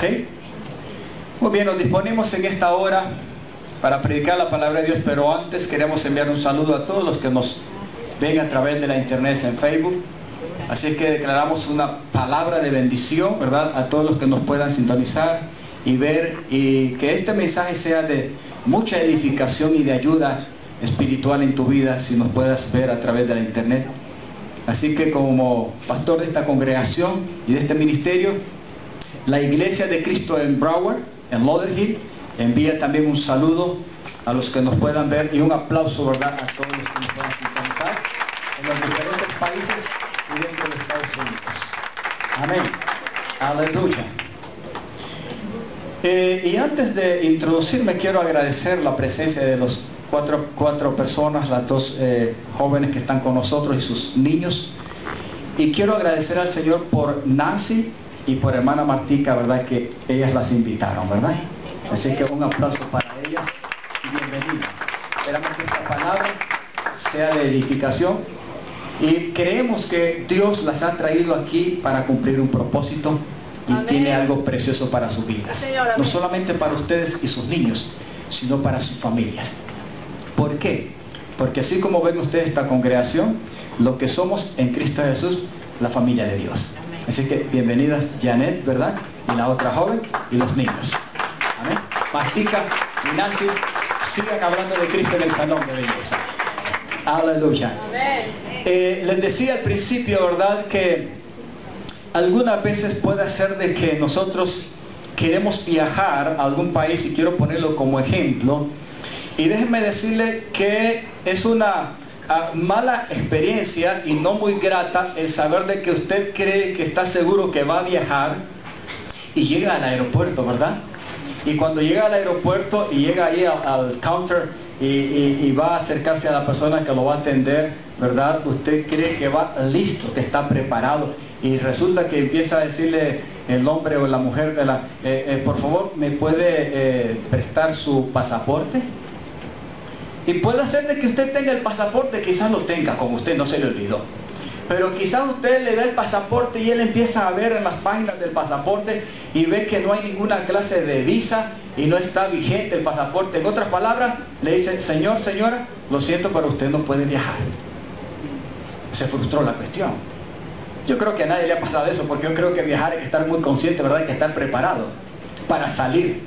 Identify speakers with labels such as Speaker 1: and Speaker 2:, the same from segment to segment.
Speaker 1: ¿Ok? Muy bien, nos disponemos en esta hora para predicar la palabra de Dios, pero antes queremos enviar un saludo a todos los que nos ven a través de la internet en Facebook. Así que declaramos una palabra de bendición, ¿verdad?, a todos los que nos puedan sintonizar y ver, y que este mensaje sea de mucha edificación y de ayuda espiritual en tu vida, si nos puedas ver a través de la internet. Así que como pastor de esta congregación y de este ministerio, la Iglesia de Cristo en Broward, en Lauderhill, envía también un saludo a los que nos puedan ver y un aplauso, ¿verdad?, a todos los que nos puedan sintonizar en los diferentes países y dentro de Estados Unidos. Amén. Aleluya. Y antes de introducirme, quiero agradecer la presencia de los cuatro personas, las dos jóvenes que están con nosotros y sus niños. Y quiero agradecer al Señor por Nancy y por hermana Martica, ¿verdad?, que ellas las invitaron, ¿verdad? Así que un aplauso para ellas y bienvenidas. Esperamos que esta palabra sea de edificación y creemos que Dios las ha traído aquí para cumplir un propósito y amén, tiene algo precioso para su vida. Señor, no solamente para ustedes y sus niños, sino para sus familias. ¿Por qué? Porque así como ven ustedes esta congregación, lo que somos en Cristo Jesús, la familia de Dios. Así que bienvenidas Janet, ¿verdad?, y la otra joven y los niños. Amén. Mastica y Nancy, sigan hablando de Cristo en el salón de belleza. Aleluya. Les decía al principio, ¿verdad?, que algunas veces puede ser de que nosotros queremos viajar a algún país, y quiero ponerlo como ejemplo, y déjenme decirle que es una mala experiencia y no muy grata el saber de que usted cree que está seguro que va a viajar y llega al aeropuerto, ¿verdad? Y cuando llega al aeropuerto y llega ahí al counter y va a acercarse a la persona que lo va a atender, ¿verdad?, usted cree que va listo, que está preparado, y resulta que empieza a decirle el hombre o la mujer por favor, ¿me puede prestar su pasaporte? Y puede ser de que usted tenga el pasaporte, quizás lo tenga con usted, no se le olvidó. Pero quizás usted le da el pasaporte y él empieza a ver en las páginas del pasaporte y ve que no hay ninguna clase de visa y no está vigente el pasaporte. En otras palabras, le dice, señor, señora, lo siento, pero usted no puede viajar. Se frustró la cuestión. Yo creo que a nadie le ha pasado eso, porque yo creo que viajar hay que estar muy consciente, ¿verdad?, hay que estar preparado para salir.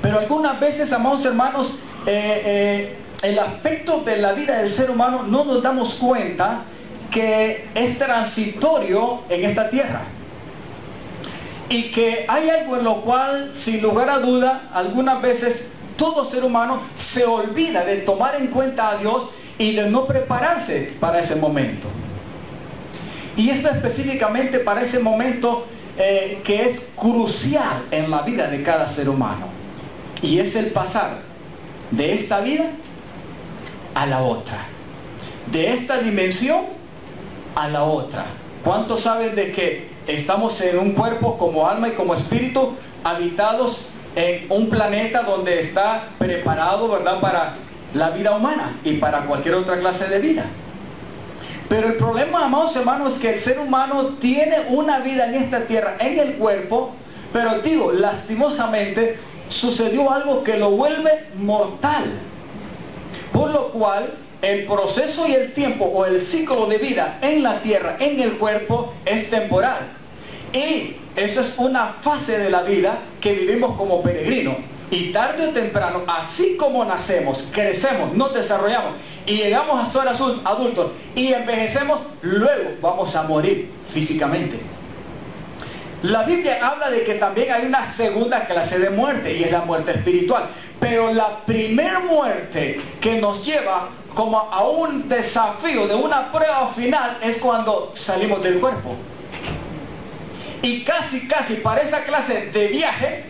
Speaker 1: Pero algunas veces, amados hermanos, el aspecto de la vida del ser humano no nos damos cuenta que es transitorio en esta tierra y que hay algo en lo cual, sin lugar a duda, algunas veces todo ser humano se olvida de tomar en cuenta a Dios y de no prepararse para ese momento. Y esto específicamente para ese momento que es crucial en la vida de cada ser humano, y es el pasar de esta vida a la otra, de esta dimensión a la otra. ¿Cuántos saben de que estamos en un cuerpo como alma y como espíritu, habitados en un planeta donde está preparado, ¿verdad?, para la vida humana y para cualquier otra clase de vida? Pero el problema, amados hermanos, es que el ser humano tiene una vida en esta tierra, en el cuerpo, pero digo, lastimosamente, sucedió algo que lo vuelve mortal, por lo cual el proceso y el tiempo o el ciclo de vida en la tierra, en el cuerpo, es temporal, y eso es una fase de la vida que vivimos como peregrinos, y tarde o temprano, así como nacemos, crecemos, nos desarrollamos y llegamos a ser adultos y envejecemos, luego vamos a morir físicamente. La Biblia habla de que también hay una segunda clase de muerte, y es la muerte espiritual. Pero la primera muerte que nos lleva como a un desafío de una prueba final es cuando salimos del cuerpo. Y casi para esa clase de viaje,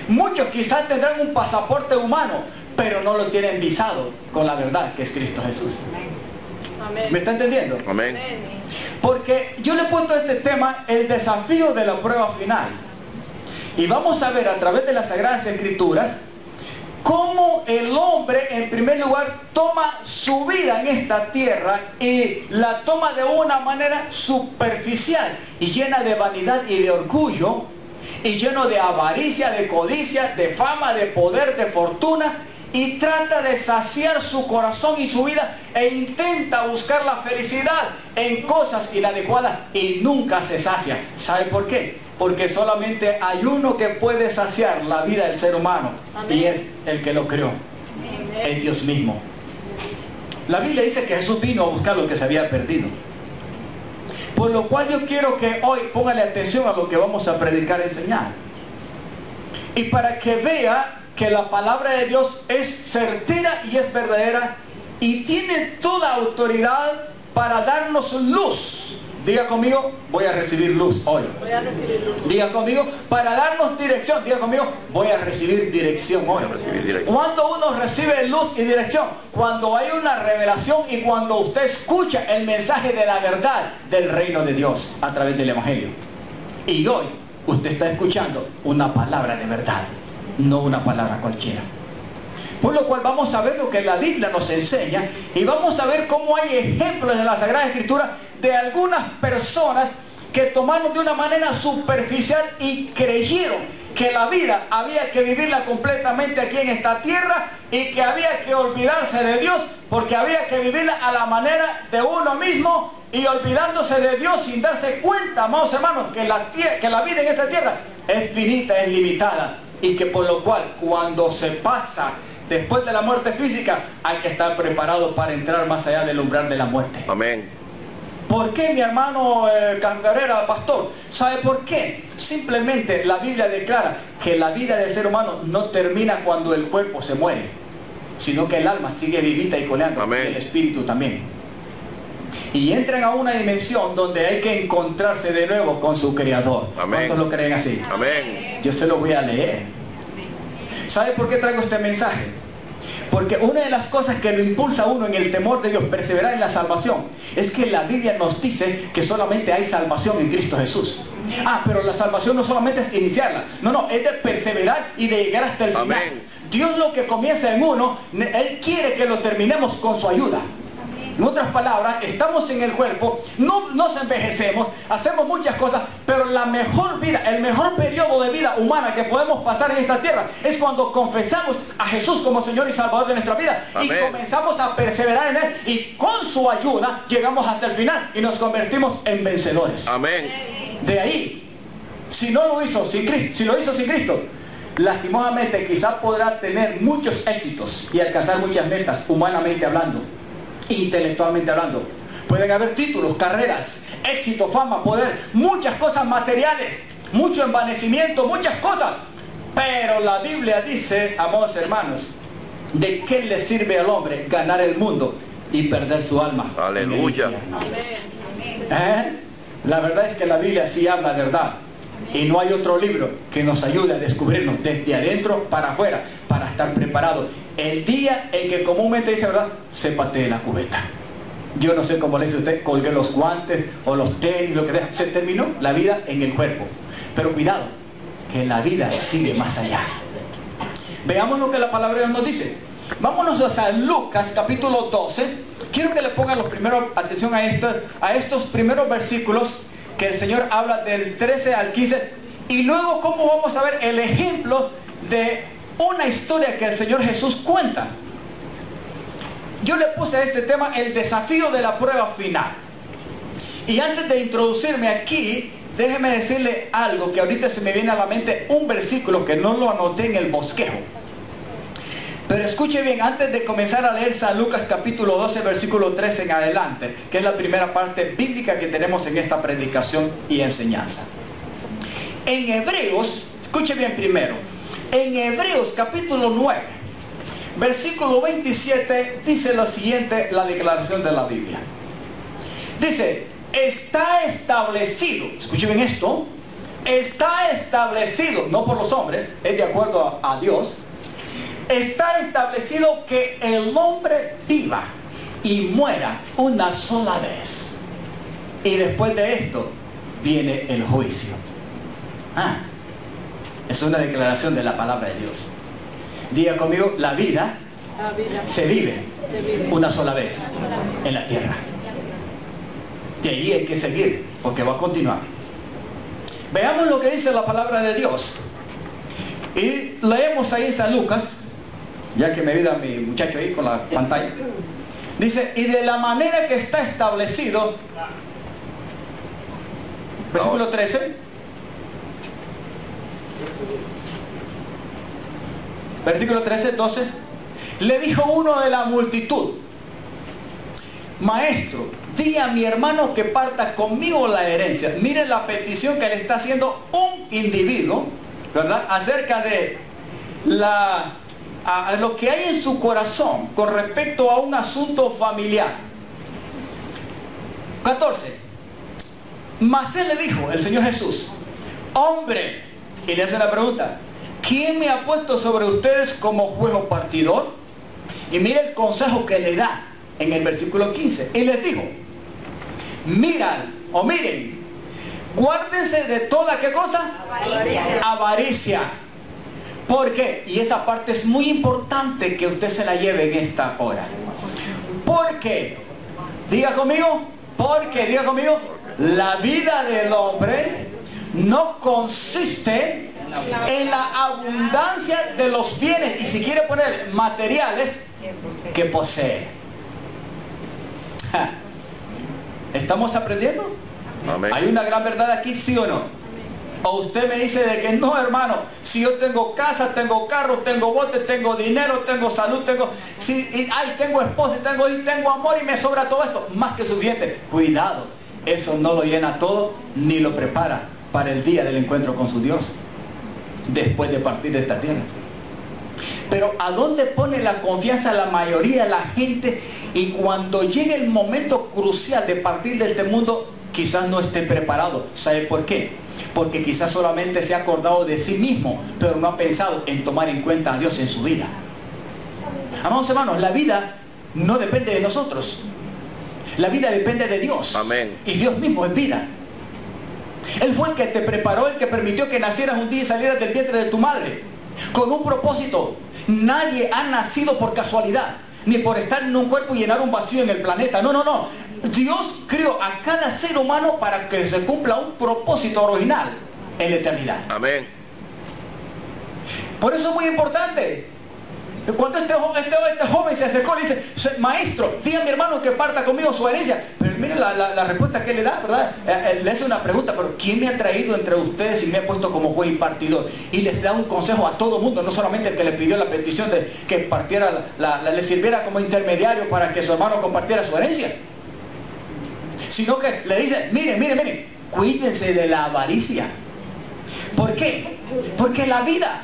Speaker 1: muchos quizás tendrán un pasaporte humano, pero no lo tienen visado con la verdad que es Cristo Jesús. Amén. ¿Me está entendiendo?
Speaker 2: Amén.
Speaker 1: Porque yo le he puesto a este tema el desafío de la prueba final. Y vamos a ver a través de las Sagradas Escrituras cómo el hombre en primer lugar toma su vida en esta tierra y la toma de una manera superficial y llena de vanidad y de orgullo, y lleno de avaricia, de codicia, de fama, de poder, de fortuna, y trata de saciar su corazón y su vida e intenta buscar la felicidad en cosas inadecuadas y nunca se sacia. ¿Sabe por qué? Porque solamente hay uno que puede saciar la vida del ser humano. Amén. Y es el que lo creó. Amén. Es Dios mismo. La Biblia dice que Jesús vino a buscar lo que se había perdido. Por lo cual yo quiero que hoy póngale atención a lo que vamos a predicar y enseñar. Y para que vea que la palabra de Dios es certera y es verdadera y tiene toda autoridad para darnos luz. Diga conmigo, voy a recibir luz hoy. Voy a recibir luz. Diga conmigo, para darnos dirección. Diga conmigo, voy a recibir dirección hoy. Cuando uno recibe luz y dirección, cuando hay una revelación y cuando usted escucha el mensaje de la verdad del reino de Dios a través del Evangelio. Y hoy usted está escuchando una palabra de verdad, no una palabra cualquiera. Por lo cual vamos a ver lo que la Biblia nos enseña y vamos a ver cómo hay ejemplos de la Sagrada Escritura de algunas personas que tomaron de una manera superficial y creyeron que la vida había que vivirla completamente aquí en esta tierra y que había que olvidarse de Dios porque había que vivirla a la manera de uno mismo y olvidándose de Dios sin darse cuenta, amados hermanos, que la vida en esta tierra es finita, es limitada y que por lo cual cuando se pasa después de la muerte física hay que estar preparado para entrar más allá del umbral de la muerte.
Speaker 2: Amén.
Speaker 1: ¿Por qué, mi hermano Cantarera, pastor? ¿Sabe por qué? Simplemente la Biblia declara que la vida del ser humano no termina cuando el cuerpo se muere, sino que el alma sigue vivita y coleando. Amén. Y el espíritu también. Y entran a una dimensión donde hay que encontrarse de nuevo con su Creador. Amén. ¿Cuántos lo creen así?
Speaker 2: Amén.
Speaker 1: Yo se lo voy a leer. ¿Sabe por qué traigo este mensaje? Porque una de las cosas que lo impulsa a uno en el temor de Dios, perseverar en la salvación, es que la Biblia nos dice que solamente hay salvación en Cristo Jesús. Ah, pero la salvación no solamente es iniciarla, no, es de perseverar y de llegar hasta el final. Amén. Dios lo que comienza en uno, Él quiere que lo terminemos con su ayuda. En otras palabras, estamos en el cuerpo, no nos envejecemos, hacemos muchas cosas, pero la mejor vida, el mejor periodo de vida humana que podemos pasar en esta tierra es cuando confesamos a Jesús como Señor y Salvador de nuestra vida. Amén. Y comenzamos a perseverar en Él y con su ayuda llegamos hasta el final y nos convertimos en vencedores.
Speaker 2: Amén.
Speaker 1: De ahí, si no lo hizo sin Cristo, si lo hizo sin Cristo, lastimosamente quizás podrá tener muchos éxitos y alcanzar muchas metas humanamente hablando, intelectualmente hablando. Pueden haber títulos, carreras, éxito, fama, poder, muchas cosas materiales, mucho envanecimiento, muchas cosas. Pero la Biblia dice, amados hermanos, ¿de qué le sirve al hombre ganar el mundo y perder su alma?
Speaker 2: Aleluya.
Speaker 1: La verdad es que la Biblia sí habla verdad. Y no hay otro libro que nos ayude a descubrirnos desde adentro para afuera, para estar preparados. El día en que comúnmente dice verdad, se patee la cubeta. Yo no sé cómo le dice usted, colgué los guantes o los tenis, lo que sea. Se terminó la vida en el cuerpo. Pero cuidado, que la vida sigue más allá. Veamos lo que la palabra de Dios nos dice. Vámonos a Lucas capítulo 12. Quiero que le pongan atención a estos primeros versículos que el Señor habla del 13 al 15. Y luego cómo vamos a ver el ejemplo de una historia que el Señor Jesús cuenta. Yo le puse a este tema el desafío de la prueba final. Y antes de introducirme aquí, déjeme decirle algo que ahorita se me viene a la mente, un versículo que no lo anoté en el bosquejo. Pero escuche bien, antes de comenzar a leer San Lucas capítulo 12, versículo 13 en adelante, que es la primera parte bíblica que tenemos en esta predicación y enseñanza. En Hebreos, escuche bien primero, en Hebreos capítulo 9, versículo 27, dice lo siguiente, la declaración de la Biblia. Dice, está establecido, escuche bien esto, está establecido, no por los hombres, es de acuerdo a Dios, está establecido que el hombre viva y muera una sola vez. Y después de esto viene el juicio. Es una declaración de la palabra de Dios. Diga conmigo, la vida se vive una sola vez en la tierra. Y ahí hay que seguir, porque va a continuar. Veamos lo que dice la palabra de Dios. Y leemos ahí en San Lucas, ya que me ayuda mi muchacho ahí con la pantalla. Dice, y de la manera que está establecido, versículo 13, versículo 13, 12, le dijo uno de la multitud, maestro, di a mi hermano que parta conmigo la herencia. Miren la petición que le está haciendo un individuo, ¿verdad? Acerca de a lo que hay en su corazón con respecto a un asunto familiar. 14. Mas él le dijo, el Señor Jesús, hombre, y le hace la pregunta, ¿quién me ha puesto sobre ustedes como juez o partidor? Y mire el consejo que le da en el versículo 15. Y les dijo, miren, guárdense de toda, ¿qué cosa? Avaricia. ¿Por qué? Y esa parte es muy importante que usted se la lleve en esta hora. Porque, diga conmigo, la vida del hombre no consiste en la abundancia de los bienes, y si quiere poner materiales, que posee. ¿Estamos aprendiendo?
Speaker 2: Amén.
Speaker 1: ¿Hay una gran verdad aquí, sí o no? O usted me dice de que no, hermano, si yo tengo casa, tengo carro, tengo botes, tengo dinero, tengo salud, tengo esposa, tengo amor y me sobra todo esto, más que suficiente. Cuidado, eso no lo llena todo ni lo prepara para el día del encuentro con su Dios, después de partir de esta tierra. Pero ¿a dónde pone la confianza la mayoría de la gente? Y cuando llegue el momento crucial de partir de este mundo, quizás no esté preparado. ¿Sabe por qué? Porque quizás solamente se ha acordado de sí mismo, pero no ha pensado en tomar en cuenta a Dios en su vida. Amados hermanos, la vida no depende de nosotros. La vida depende de Dios.
Speaker 2: Amén.
Speaker 1: Y Dios mismo es vida. Él fue el que te preparó, el que permitió que nacieras un día y salieras del vientre de tu madre, con un propósito. Nadie ha nacido por casualidad, ni por estar en un cuerpo y llenar un vacío en el planeta. No, no, no. Dios creó a cada ser humano para que se cumpla un propósito original en la eternidad.
Speaker 2: Amén.
Speaker 1: Por eso es muy importante. Cuando este joven se acercó, le dice, maestro, diga a mi hermano que parta conmigo su herencia. Pero mire la respuesta que le da, ¿verdad? Le hace una pregunta, pero ¿quién me ha traído entre ustedes y me ha puesto como juez y partidor? Y les da un consejo a todo mundo, no solamente el que le pidió la petición de que partiera, le sirviera como intermediario para que su hermano compartiera su herencia. Sino que le dice, miren, cuídense de la avaricia. ¿Por qué? Porque la vida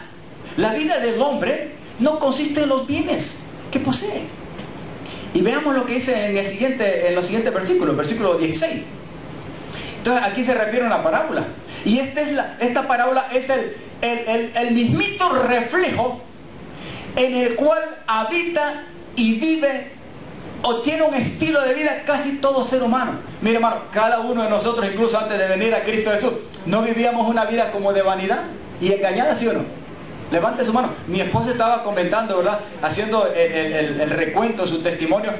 Speaker 1: del hombre no consiste en los bienes que posee. Y veamos lo que dice en los siguientes versículos, versículo 16. Entonces aquí se refiere a una parábola. Y esta parábola es el mismito reflejo en el cual habita y vive o tiene un estilo de vida casi todo ser humano. Mire, hermano, cada uno de nosotros, incluso antes de venir a Cristo Jesús, ¿no vivíamos una vida como de vanidad y engañada, sí o no? Levante su mano. Mi esposa estaba comentando, ¿verdad? Haciendo el recuento de su testimonio,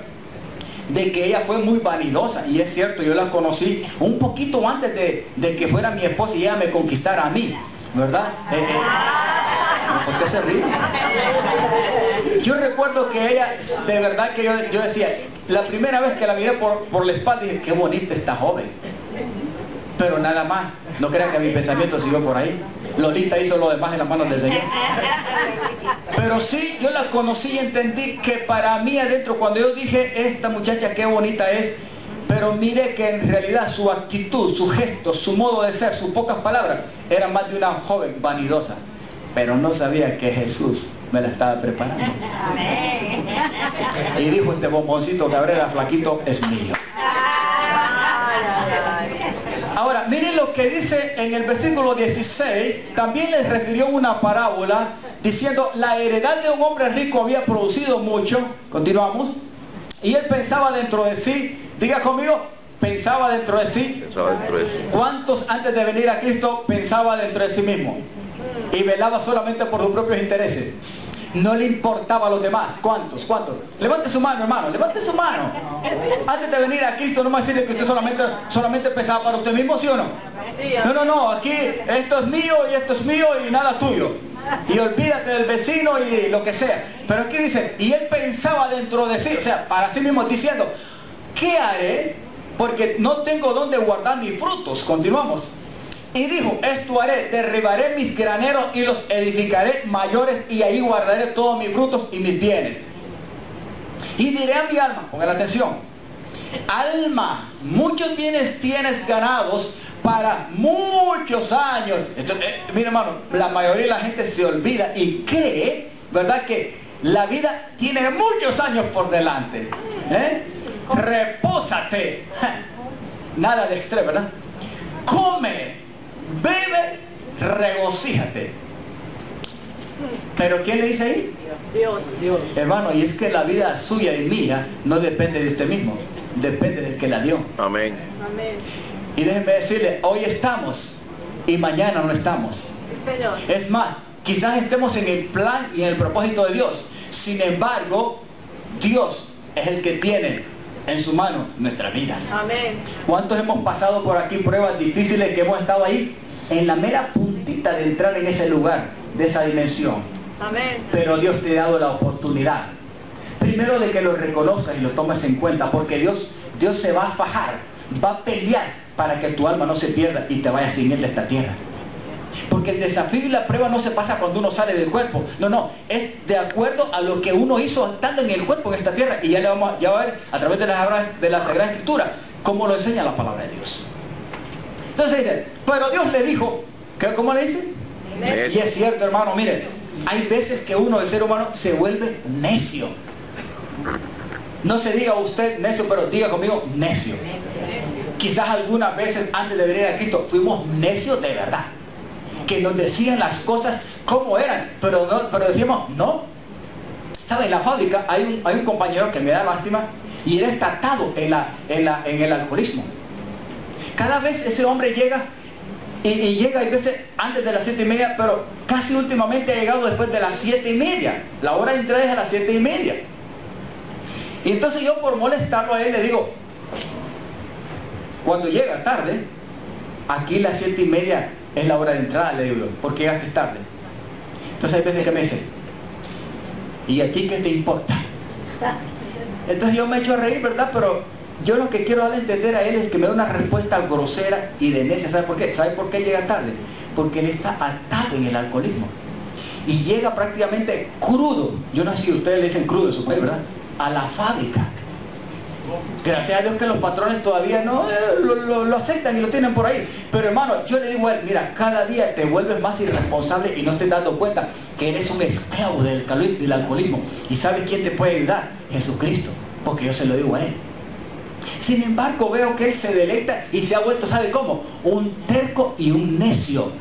Speaker 1: de que ella fue muy vanidosa. Y es cierto, yo la conocí un poquito antes de que fuera mi esposa y ella me conquistara a mí, ¿verdad? ¿Por qué se ríe? Yo recuerdo que ella, de verdad que yo decía, la primera vez que la miré por la espalda, dije, qué bonita esta joven. Pero nada más, no crean que mi pensamiento siguió por ahí. Lolita hizo lo demás en las manos del Señor. Pero sí, yo la conocí y entendí que para mí adentro, cuando yo dije, esta muchacha qué bonita es, pero mire que en realidad su actitud, su gesto, su modo de ser, sus pocas palabras, eran más de una joven vanidosa. Pero no sabía que Jesús me la estaba preparando. Y dijo, este bomboncito Cabrera flaquito es mío. Ahora, miren lo que dice en el versículo 16, también les refirió una parábola, diciendo, la heredad de un hombre rico había producido mucho, continuamos, y él pensaba dentro de sí, diga conmigo, pensaba dentro de sí. ¿Cuántos antes de venir a Cristo pensaba dentro de sí mismo? Y velaba solamente por sus propios intereses. No le importaba a los demás. ¿Cuántos? Levante su mano, hermano, levante su mano. Antes de venir a Cristo, no me decirle que usted solamente pensaba para usted mismo, ¿sí o no? No, aquí esto es mío y esto es mío y nada tuyo. Y olvídate del vecino y lo que sea. Pero aquí dice, y él pensaba dentro de sí, o sea, para sí mismo diciendo, ¿qué haré? Porque no tengo dónde guardar mis frutos. Continuamos. Y dijo, esto haré, derribaré mis graneros y los edificaré mayores y ahí guardaré todos mis frutos y mis bienes. Y diré a mi alma, pongan atención, alma, muchos bienes tienes ganados para muchos años. Entonces, mira hermano, la mayoría de la gente se olvida y cree, ¿verdad?, que la vida tiene muchos años por delante. Repósate. Nada de extremo, ¿verdad? Come, bebe, regocíjate. ¿Pero quién le dice ahí? Dios. Hermano, y es que la vida suya y mía no depende de usted mismo, depende del que la dio.
Speaker 2: Amén.
Speaker 1: Y déjenme decirle, hoy estamos y mañana no estamos. Es más, quizás estemos en el plan y en el propósito de Dios. Sin embargo, Dios es el que tiene en su mano nuestras vidas.
Speaker 3: Amén.
Speaker 1: ¿Cuántos hemos pasado por aquí pruebas difíciles que hemos estado ahí en la mera puntita de entrar en ese lugar, de esa dimensión?
Speaker 3: Amén.
Speaker 1: Pero Dios te ha dado la oportunidad, primero, de que lo reconozcas y lo tomes en cuenta, porque Dios se va a fajar, va a pelear para que tu alma no se pierda y te vaya sin él de esta tierra. Porque el desafío y la prueba no se pasa cuando uno sale del cuerpo. No, es de acuerdo a lo que uno hizo estando en el cuerpo en esta tierra. Y ya vamos a ver a través de la Sagrada Escritura cómo lo enseña la palabra de Dios. Entonces dice, pero Dios le dijo, ¿cómo le dice? Y es cierto, hermano, miren, hay veces que uno, el ser humano, se vuelve necio. No se diga usted necio, pero diga conmigo necio. Quizás algunas veces antes de venir a Cristo fuimos necios de verdad, que nos decían las cosas como eran, pero decíamos no. ¿Sabe? En la fábrica hay un compañero que me da lástima y él está atado en el alcoholismo. Cada vez ese hombre llega y llega, hay veces antes de las 7:30, pero casi últimamente ha llegado después de las 7:30. La hora de entrada es a las 7:30. Y entonces yo, por molestarlo a él, le digo, cuando llega tarde, aquí las 7:30 es la hora de entrada, le digo, porque llegaste tarde. Entonces hay veces que me dice, ¿y a ti qué te importa? Entonces yo me echo a reír, ¿verdad? Pero yo lo que quiero darle a entender a él es que me da una respuesta grosera y de necia. ¿Sabe por qué? ¿Sabe por qué llega tarde? Porque él está atado en el alcoholismo. Y llega prácticamente crudo. Yo no sé si ustedes le dicen crudo en su país, ¿verdad? A la fábrica. Gracias a Dios que los patrones todavía no lo aceptan y lo tienen por ahí. Pero hermano, yo le digo a él, mira, cada día te vuelves más irresponsable y no te das cuenta que eres un esclavo del alcoholismo. ¿Y sabes quién te puede ayudar? Jesucristo. Porque yo se lo digo a él. Sin embargo, veo que él se deleita y se ha vuelto, ¿sabe cómo? Un terco y un necio.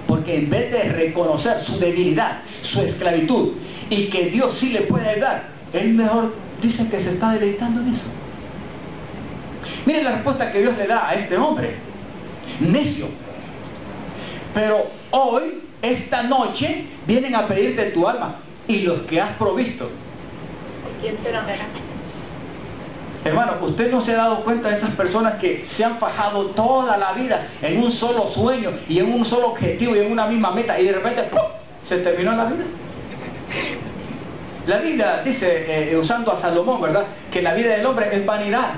Speaker 1: Porque en vez de reconocer su debilidad, su esclavitud, y que Dios sí le puede ayudar, él mejor dice que se está deleitando en eso. Miren la respuesta que Dios le da a este hombre. Necio. Pero hoy, esta noche, vienen a pedirte tu alma y los que has provisto.
Speaker 3: ¿Quién te lo dará?
Speaker 1: Hermano, ¿usted no se ha dado cuenta de esas personas que se han fajado toda la vida en un solo sueño y en un solo objetivo y en una misma meta y de repente ¡pum!, se terminó la vida? La Biblia dice, usando a Salomón, ¿verdad?, que la vida del hombre es vanidad.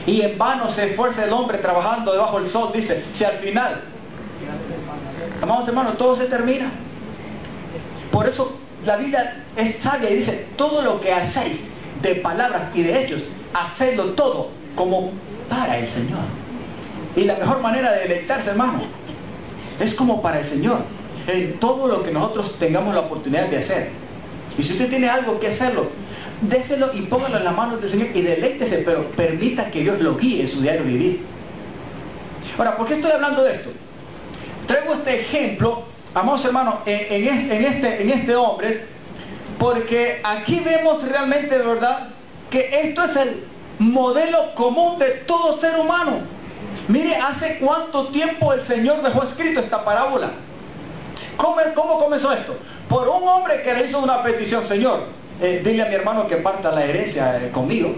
Speaker 1: Y en vano se esfuerza el hombre trabajando debajo del sol, dice, si al final, amados hermanos, todo se termina. Por eso la Biblia es sabia y dice, todo lo que hacéis de palabras y de hechos, hacedlo todo como para el Señor. Y la mejor manera de deleitarse, hermano, es como para el Señor, en todo lo que nosotros tengamos la oportunidad de hacer. Y si usted tiene algo que hacerlo, déselo y póngalo en las manos del Señor y deleítese, pero permita que Dios lo guíe en su diario vivir. Ahora, ¿por qué estoy hablando de esto? Traigo este ejemplo, amados hermanos, en este hombre, porque aquí vemos realmente, de verdad, que esto es el modelo común de todo ser humano. Mire, hace cuánto tiempo el Señor dejó escrito esta parábola. ¿Cómo comenzó esto? Por un hombre que le hizo una petición, Señor, dile a mi hermano que parta la herencia conmigo.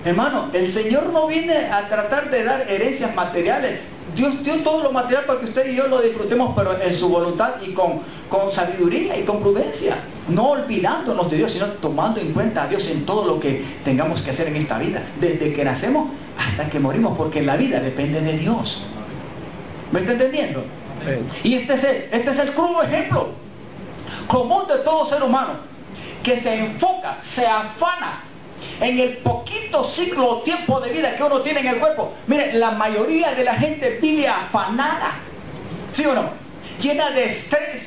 Speaker 1: Hermano, el Señor no viene a tratar de dar herencias materiales, Dios dio todo lo material para que usted y yo lo disfrutemos, pero en su voluntad y con sabiduría y con prudencia. No olvidándonos de Dios, sino tomando en cuenta a Dios en todo lo que tengamos que hacer en esta vida. Desde que nacemos hasta que morimos, porque la vida depende de Dios. ¿Me está entendiendo? Y este es el crudo ejemplo común de todo ser humano, que se enfoca, se afana en el poquito ciclo o tiempo de vida que uno tiene en el cuerpo. Mire, la mayoría de la gente vive afanada, ¿sí o no? Llena de estrés,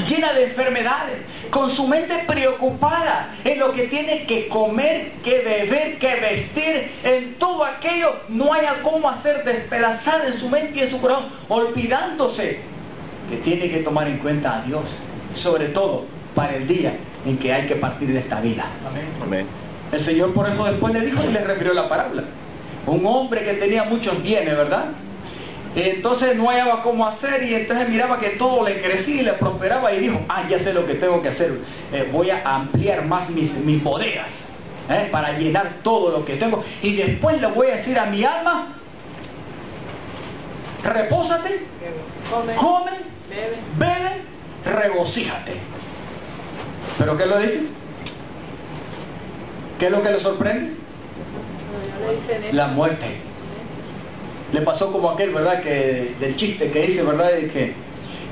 Speaker 1: llena de enfermedades, con su mente preocupada en lo que tiene que comer, que beber, que vestir, en todo aquello. No hay cómo hacer despedazar en su mente y en su corazón, olvidándose que tiene que tomar en cuenta a Dios, sobre todo para el día en que hay que partir de esta vida. Amén.
Speaker 2: Amén.
Speaker 1: El Señor por eso después le dijo y le refirió la parábola. Un hombre que tenía muchos bienes, ¿verdad? Entonces no hallaba cómo hacer, y entonces miraba que todo le crecía y le prosperaba, y dijo, ya sé lo que tengo que hacer, voy a ampliar más mis bodegas, para llenar todo lo que tengo, y después le voy a decir a mi alma, repósate, come, bebe, regocíjate. ¿Pero qué lo dice? ¿Qué es lo que le sorprende? La muerte. Le pasó como aquel, ¿verdad? Que del chiste que dice, ¿verdad? De que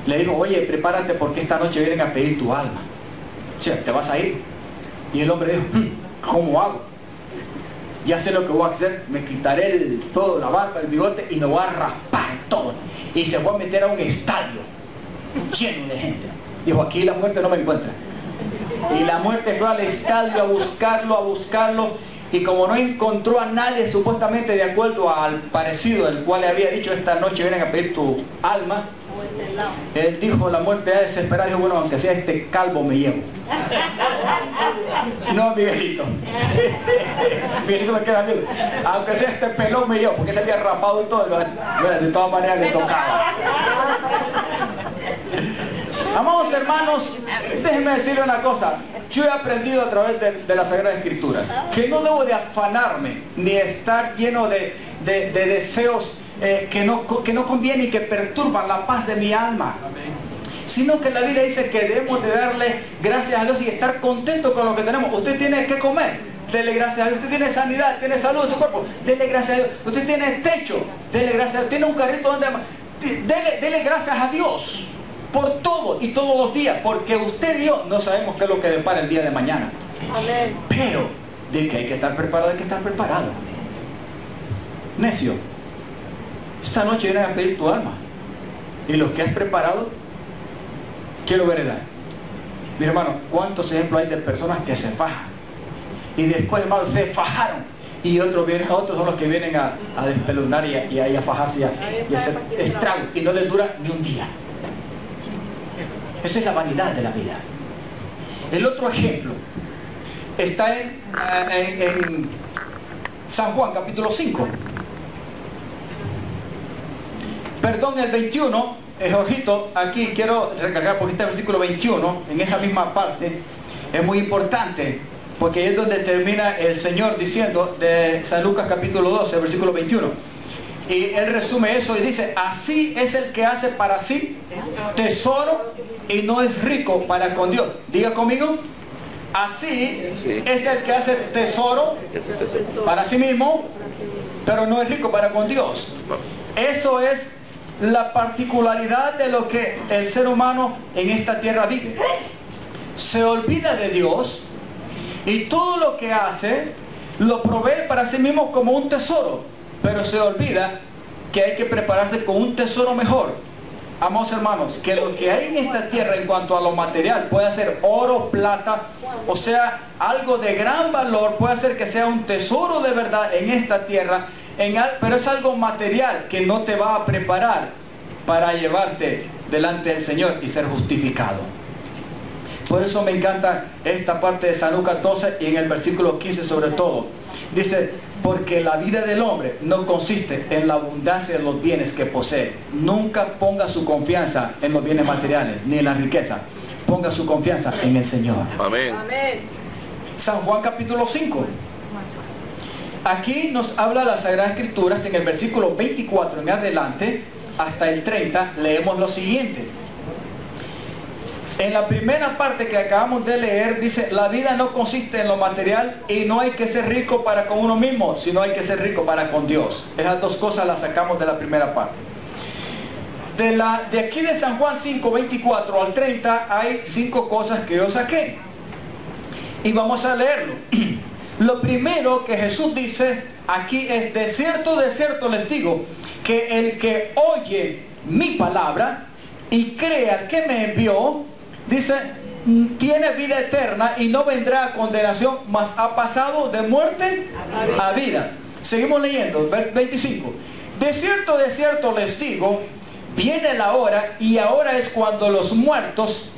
Speaker 1: le dijo, oye, prepárate porque esta noche vienen a pedir tu alma. O sea, te vas a ir. Y el hombre dijo, ¿cómo hago? Ya sé lo que voy a hacer. Me quitaré todo, la barba, el bigote, y me voy a raspar todo. Y se fue a meter a un estadio lleno de gente. Dijo, aquí la muerte no me encuentra. Y la muerte fue al estadio a buscarlo, y como no encontró a nadie supuestamente de acuerdo al parecido del cual le había dicho, esta noche vienen a pedir tu alma, él dijo, la muerte ya desesperada, dijo, bueno, aunque sea este calvo me llevo. No, Miguelito. Miguelito me queda bien. Aunque sea este pelón me llevo, porque él había rapado y todo. Bueno, de todas maneras le tocaba. Amados hermanos, déjenme decirle una cosa. Yo he aprendido a través de las Sagradas Escrituras que no debo de afanarme ni estar lleno de deseos que no convienen y que perturban la paz de mi alma, sino que la Biblia dice que debemos de darle gracias a Dios y estar contentos con lo que tenemos. Usted tiene que comer, dele gracias a Dios. Usted tiene sanidad, tiene salud en su cuerpo, dele gracias a Dios. Usted tiene techo, dele gracias a Dios. Tiene un carrito donde dele gracias a Dios por todo y todos los días, porque usted y yo no sabemos qué es lo que depara el día de mañana.
Speaker 3: Amén.
Speaker 1: Pero de que hay que estar preparado, hay que estar preparado. Necio, esta noche vienen a pedir tu alma, y lo que has preparado quiero heredar. Mi hermano, ¿cuántos ejemplos hay de personas que se fajan y después, hermano, se fajaron, y otros son los que vienen a despelunar y a fajarse y a hacer estragos, y no les dura ni un día? Esa es la vanidad de la vida. El otro ejemplo está en San Juan capítulo 5. Perdón, el 21, Jorgito, aquí quiero recargar porque este versículo 21, en esa misma parte, es muy importante, porque es donde termina el Señor diciendo de San Lucas capítulo 12, versículo 21. Y él resume eso y dice, así es el que hace para sí tesoro y no es rico para con Dios. Diga conmigo, así es el que hace tesoro para sí mismo, pero no es rico para con Dios. Eso es la particularidad de lo que el ser humano en esta tierra vive. Se olvida de Dios y todo lo que hace lo provee para sí mismo como un tesoro, pero se olvida que hay que prepararse con un tesoro mejor. Amados hermanos, que lo que hay en esta tierra en cuanto a lo material puede ser oro, plata, o sea, algo de gran valor, puede ser que sea un tesoro de verdad en esta tierra, pero es algo material que no te va a preparar para llevarte delante del Señor y ser justificado. Por eso me encanta esta parte de San Lucas 12 y en el versículo 15 sobre todo. Dice, porque la vida del hombre no consiste en la abundancia de los bienes que posee. Nunca ponga su confianza en los bienes materiales, ni en la riqueza. Ponga su confianza en el Señor.
Speaker 2: Amén.
Speaker 1: San Juan capítulo 5. Aquí nos habla las Sagradas Escrituras en el versículo 24 en adelante, hasta el 30, leemos lo siguiente. En la primera parte que acabamos de leer dice: la vida no consiste en lo material y no hay que ser rico para con uno mismo, sino hay que ser rico para con Dios. Esas dos cosas las sacamos de la primera parte. De aquí de San Juan 5, 24 al 30 hay 5 cosas que yo saqué. Y vamos a leerlo. Lo primero que Jesús dice aquí es: de cierto les digo, que el que oye mi palabra y crea que me envió, dice, tiene vida eterna y no vendrá a condenación, mas ha pasado de muerte a vida. Seguimos leyendo, 25. De cierto les digo, viene la hora, y ahora es cuando los muertos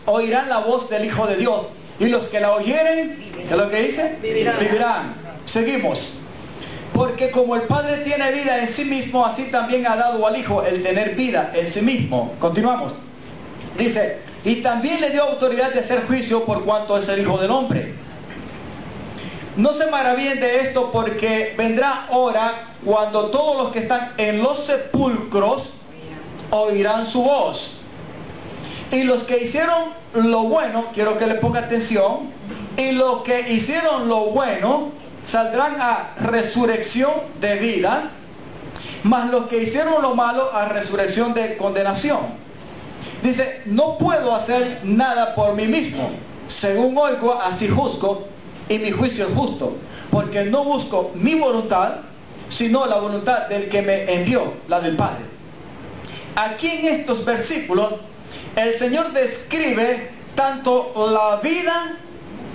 Speaker 1: oirán la voz del Hijo de Dios, y los que la oyeren, ¿qué es lo que dice? Vivirán. Seguimos. Porque como el Padre tiene vida en sí mismo, así también ha dado al Hijo el tener vida en sí mismo. Continuamos. Dice: y también le dio autoridad de hacer juicio por cuanto es el Hijo del Hombre. No se maravillen de esto, porque vendrá hora cuando todos los que están en los sepulcros oirán su voz. Y los que hicieron lo bueno, quiero que le ponga atención, y los que hicieron lo bueno saldrán a resurrección de vida, mas los que hicieron lo malo a resurrección de condenación. Dice: no puedo hacer nada por mí mismo. Según oigo, así juzgo, y mi juicio es justo, porque no busco mi voluntad, sino la voluntad del que me envió, la del Padre. Aquí en estos versículos el Señor describe tanto la vida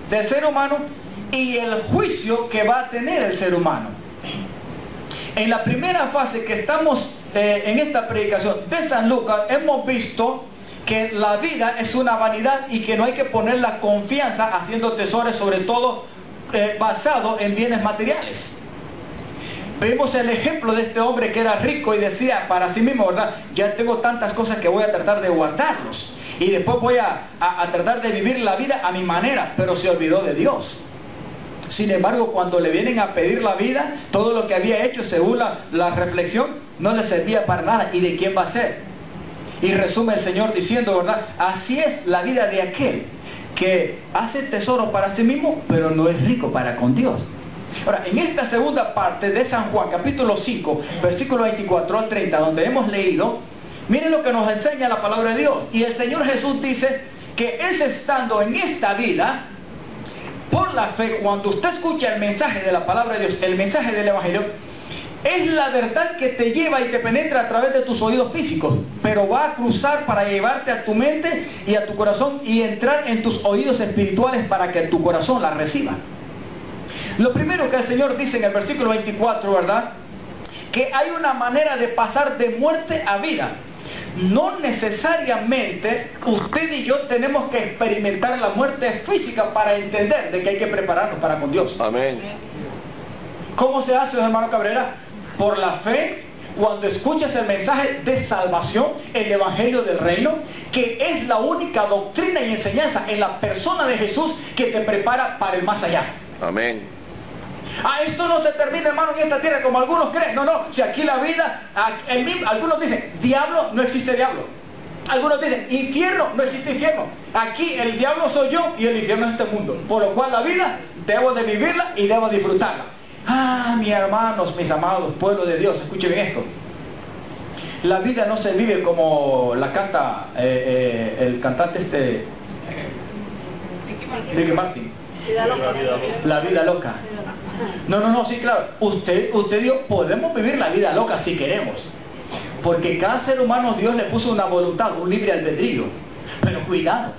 Speaker 1: del ser humano y el juicio que va a tener el ser humano. En la primera fase que estamos en esta predicación de San Lucas, hemos visto que la vida es una vanidad y que no hay que poner la confianza haciendo tesoros, sobre todo basado en bienes materiales. Vemos el ejemplo de este hombre que era rico y decía para sí mismo, ¿verdad? Ya tengo tantas cosas que voy a tratar de guardarlos, y después voy a tratar de vivir la vida a mi manera, pero se olvidó de Dios. Sin embargo, cuando le vienen a pedir la vida, todo lo que había hecho según la reflexión no le servía para nada. ¿Y de quién va a ser? Y resume el Señor diciendo, ¿verdad? Así es la vida de aquel que hace tesoro para sí mismo, pero no es rico para con Dios. Ahora, en esta segunda parte de San Juan, capítulo 5, versículo 24 al 30, donde hemos leído, miren lo que nos enseña la palabra de Dios. Y el Señor Jesús dice que es estando en esta vida, por la fe, cuando usted escucha el mensaje de la palabra de Dios, el mensaje del Evangelio, es la verdad que te lleva y te penetra a través de tus oídos físicos, pero va a cruzar para llevarte a tu mente y a tu corazón y entrar en tus oídos espirituales para que tu corazón la reciba. Lo primero que el Señor dice en el versículo 24, ¿verdad? Que hay una manera de pasar de muerte a vida. No necesariamente usted y yo tenemos que experimentar la muerte física para entender de que hay que prepararnos para con Dios.
Speaker 2: Amén.
Speaker 1: ¿Cómo se hace, hermano Cabrera? Por la fe, cuando escuchas el mensaje de salvación, el Evangelio del Reino, que es la única doctrina y enseñanza en la persona de Jesús que te prepara para el más allá.
Speaker 2: Amén.
Speaker 1: Esto no se termina, hermano, en esta tierra como algunos creen. No, si aquí la vida, algunos dicen, diablo, no existe diablo. Algunos dicen, infierno, no existe infierno. Aquí el diablo soy yo y el infierno es este mundo. Por lo cual la vida debo de vivirla y debo disfrutarla. Mis hermanos, mis amados, pueblo de Dios, escuchen bien esto. La vida no se vive como la canta el cantante Ricky Martin. La vida loca. No, sí, claro. Usted y yo podemos vivir la vida loca si queremos. Porque cada ser humano Dios le puso una voluntad, un libre albedrío. Pero cuidado.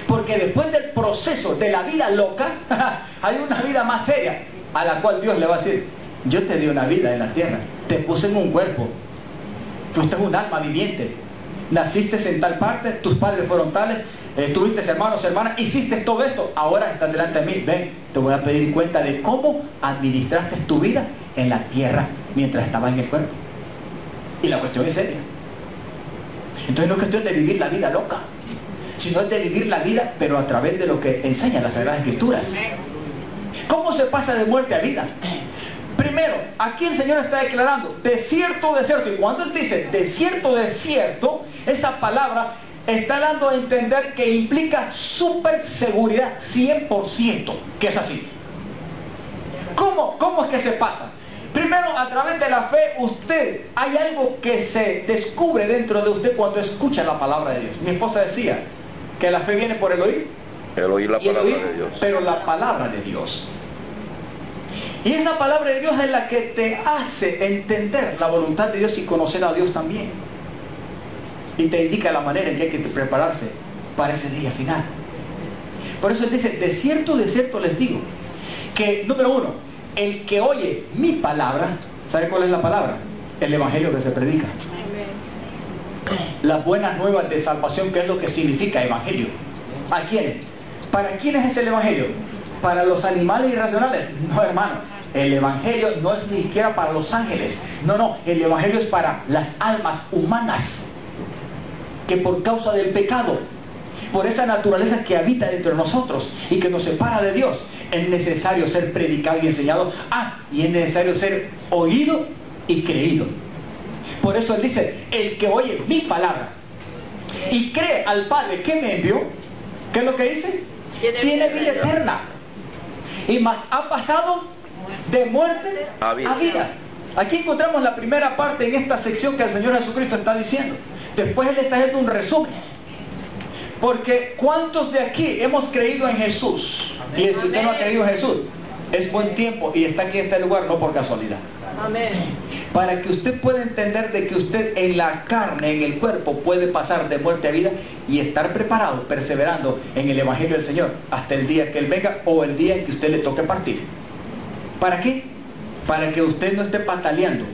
Speaker 1: Porque después del proceso de la vida loca, hay una vida más seria, a la cual Dios le va a decir, yo te di una vida en la tierra, te puse en un cuerpo, usted es un alma viviente, naciste en tal parte, tus padres fueron tales, tuviste hermanos, hermanas, hiciste todo esto, ahora estás delante de mí, ven, te voy a pedir cuenta de cómo administraste tu vida en la tierra mientras estaba en el cuerpo. Y la cuestión es seria. Entonces no es cuestión de vivir la vida loca, sino es de vivir la vida, pero a través de lo que enseñan las Sagradas Escrituras. ¿Cómo se pasa de muerte a vida? Primero, aquí el Señor está declarando, de cierto, y cuando Él dice, de cierto, esa palabra está dando a entender que implica súper seguridad, 100%, que es así. ¿Cómo es que se pasa? Primero, a través de la fe, hay algo que se descubre dentro de usted cuando escucha la palabra de Dios. Mi esposa decía que la fe viene por el oír.
Speaker 2: El oír la palabra de Dios.
Speaker 1: Pero la palabra de Dios. Y esa palabra de Dios es la que te hace entender la voluntad de Dios y conocer a Dios también. Y te indica la manera en que hay que prepararse para ese día final. Por eso Él dice, de cierto les digo, que número uno, el que oye mi palabra, ¿sabe cuál es la palabra? El evangelio que se predica. Las buenas nuevas de salvación, que es lo que significa evangelio. ¿A quién? ¿Para quién es el evangelio? ¿Para los animales irracionales? No, hermano. El evangelio no es ni siquiera para los ángeles. No, el evangelio es para las almas humanas que por causa del pecado, por esa naturaleza que habita dentro de nosotros y que nos separa de Dios, es necesario ser predicado y enseñado. Y es necesario ser oído y creído. Por eso Él dice, el que oye mi palabra y cree al Padre que me envió, ¿qué es lo que dice? Tiene vida eterna. Y más ha pasado de muerte a vida. Aquí encontramos la primera parte en esta sección que el Señor Jesucristo está diciendo. Después Él está haciendo un resumen. Porque ¿cuántos de aquí hemos creído en Jesús? Y si usted no ha creído en Jesús, es buen tiempo y está aquí en este lugar no por casualidad.
Speaker 3: Amén.
Speaker 1: Para que usted pueda entender de que usted en la carne, en el cuerpo, puede pasar de muerte a vida y estar preparado, perseverando en el Evangelio del Señor hasta el día que Él venga o el día en que usted le toque partir. ¿Para qué? Para que usted no esté pataleando.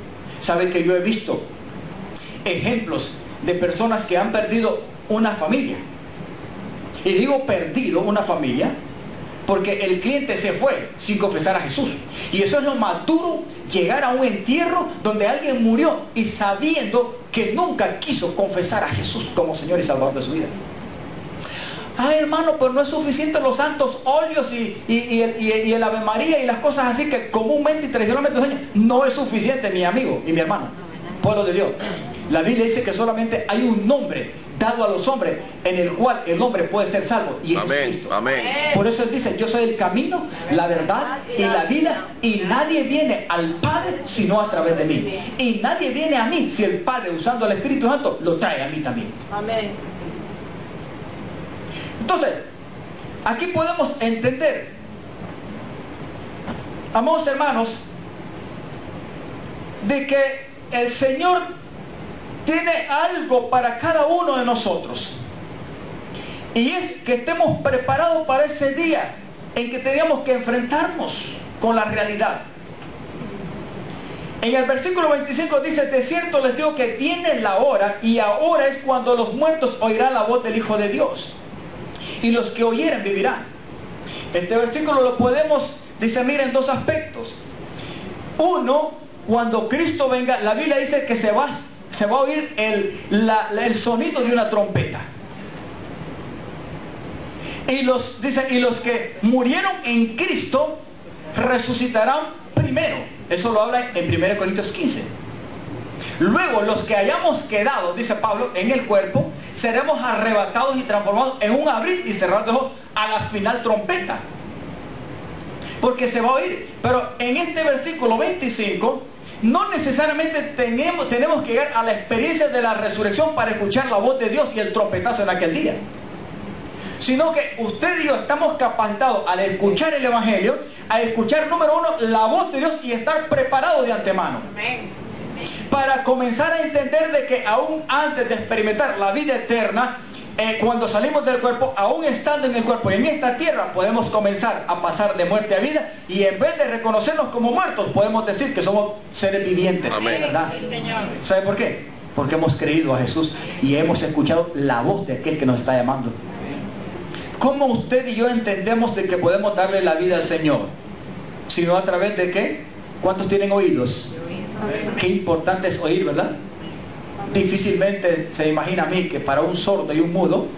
Speaker 1: Sabe que yo he visto ejemplos de personas que han perdido una familia. Y digo perdido una familia porque el cliente se fue sin confesar a Jesús. Y eso es lo más duro, llegar a un entierro donde alguien murió y sabiendo que nunca quiso confesar a Jesús como Señor y Salvador de su vida. Hermano, pues no es suficiente los santos óleos y el Ave María y las cosas así que comúnmente y tradicionalmente los años. No es suficiente, mi amigo y mi hermano, pueblo de Dios. La Biblia dice que solamente hay un nombre dado a los hombres en el cual el hombre puede ser salvo, y es Cristo.
Speaker 2: Amén.
Speaker 1: Por eso Él dice, yo soy el camino, la verdad y la vida, y nadie viene al Padre sino a través de mí. Y nadie viene a mí si el Padre, usando el Espíritu Santo, lo trae a mí también.
Speaker 3: Amén.
Speaker 1: Entonces, aquí podemos entender, amados hermanos, de que el Señor tiene algo para cada uno de nosotros. Y es que estemos preparados para ese día en que teníamos que enfrentarnos con la realidad. En el versículo 25 dice, de cierto les digo que viene la hora, y ahora es cuando los muertos oirán la voz del Hijo de Dios. Y los que oyeren vivirán. Este versículo lo podemos discernir en dos aspectos. Uno, cuando Cristo venga, la Biblia dice que se va a oír el sonido de una trompeta. Y los que murieron en Cristo resucitarán primero. Eso lo habla en 1 Corintios 15. Luego los que hayamos quedado, dice Pablo, en el cuerpo, seremos arrebatados y transformados en un abrir y cerrar de ojos a la final trompeta. Porque se va a oír. Pero en este versículo 25, no necesariamente tenemos que llegar a la experiencia de la resurrección para escuchar la voz de Dios y el trompetazo en aquel día. Sino que usted y yo estamos capacitados al escuchar el Evangelio, a escuchar, número uno, la voz de Dios y estar preparados de antemano.
Speaker 3: Amén.
Speaker 1: Para comenzar a entender de que aún antes de experimentar la vida eterna, cuando salimos del cuerpo, aún estando en el cuerpo y en esta tierra, podemos comenzar a pasar de muerte a vida, y en vez de reconocernos como muertos, podemos decir que somos seres vivientes.
Speaker 2: Amén.
Speaker 1: ¿Verdad? ¿Sabe por qué? Porque hemos creído a Jesús y hemos escuchado la voz de aquel que nos está llamando. ¿Cómo usted y yo entendemos de que podemos darle la vida al Señor? Sino a través de ¿qué? ¿Cuántos tienen oídos? Qué importante es oír, ¿verdad? Difícilmente se imagina a mí que para un sordo y un mudo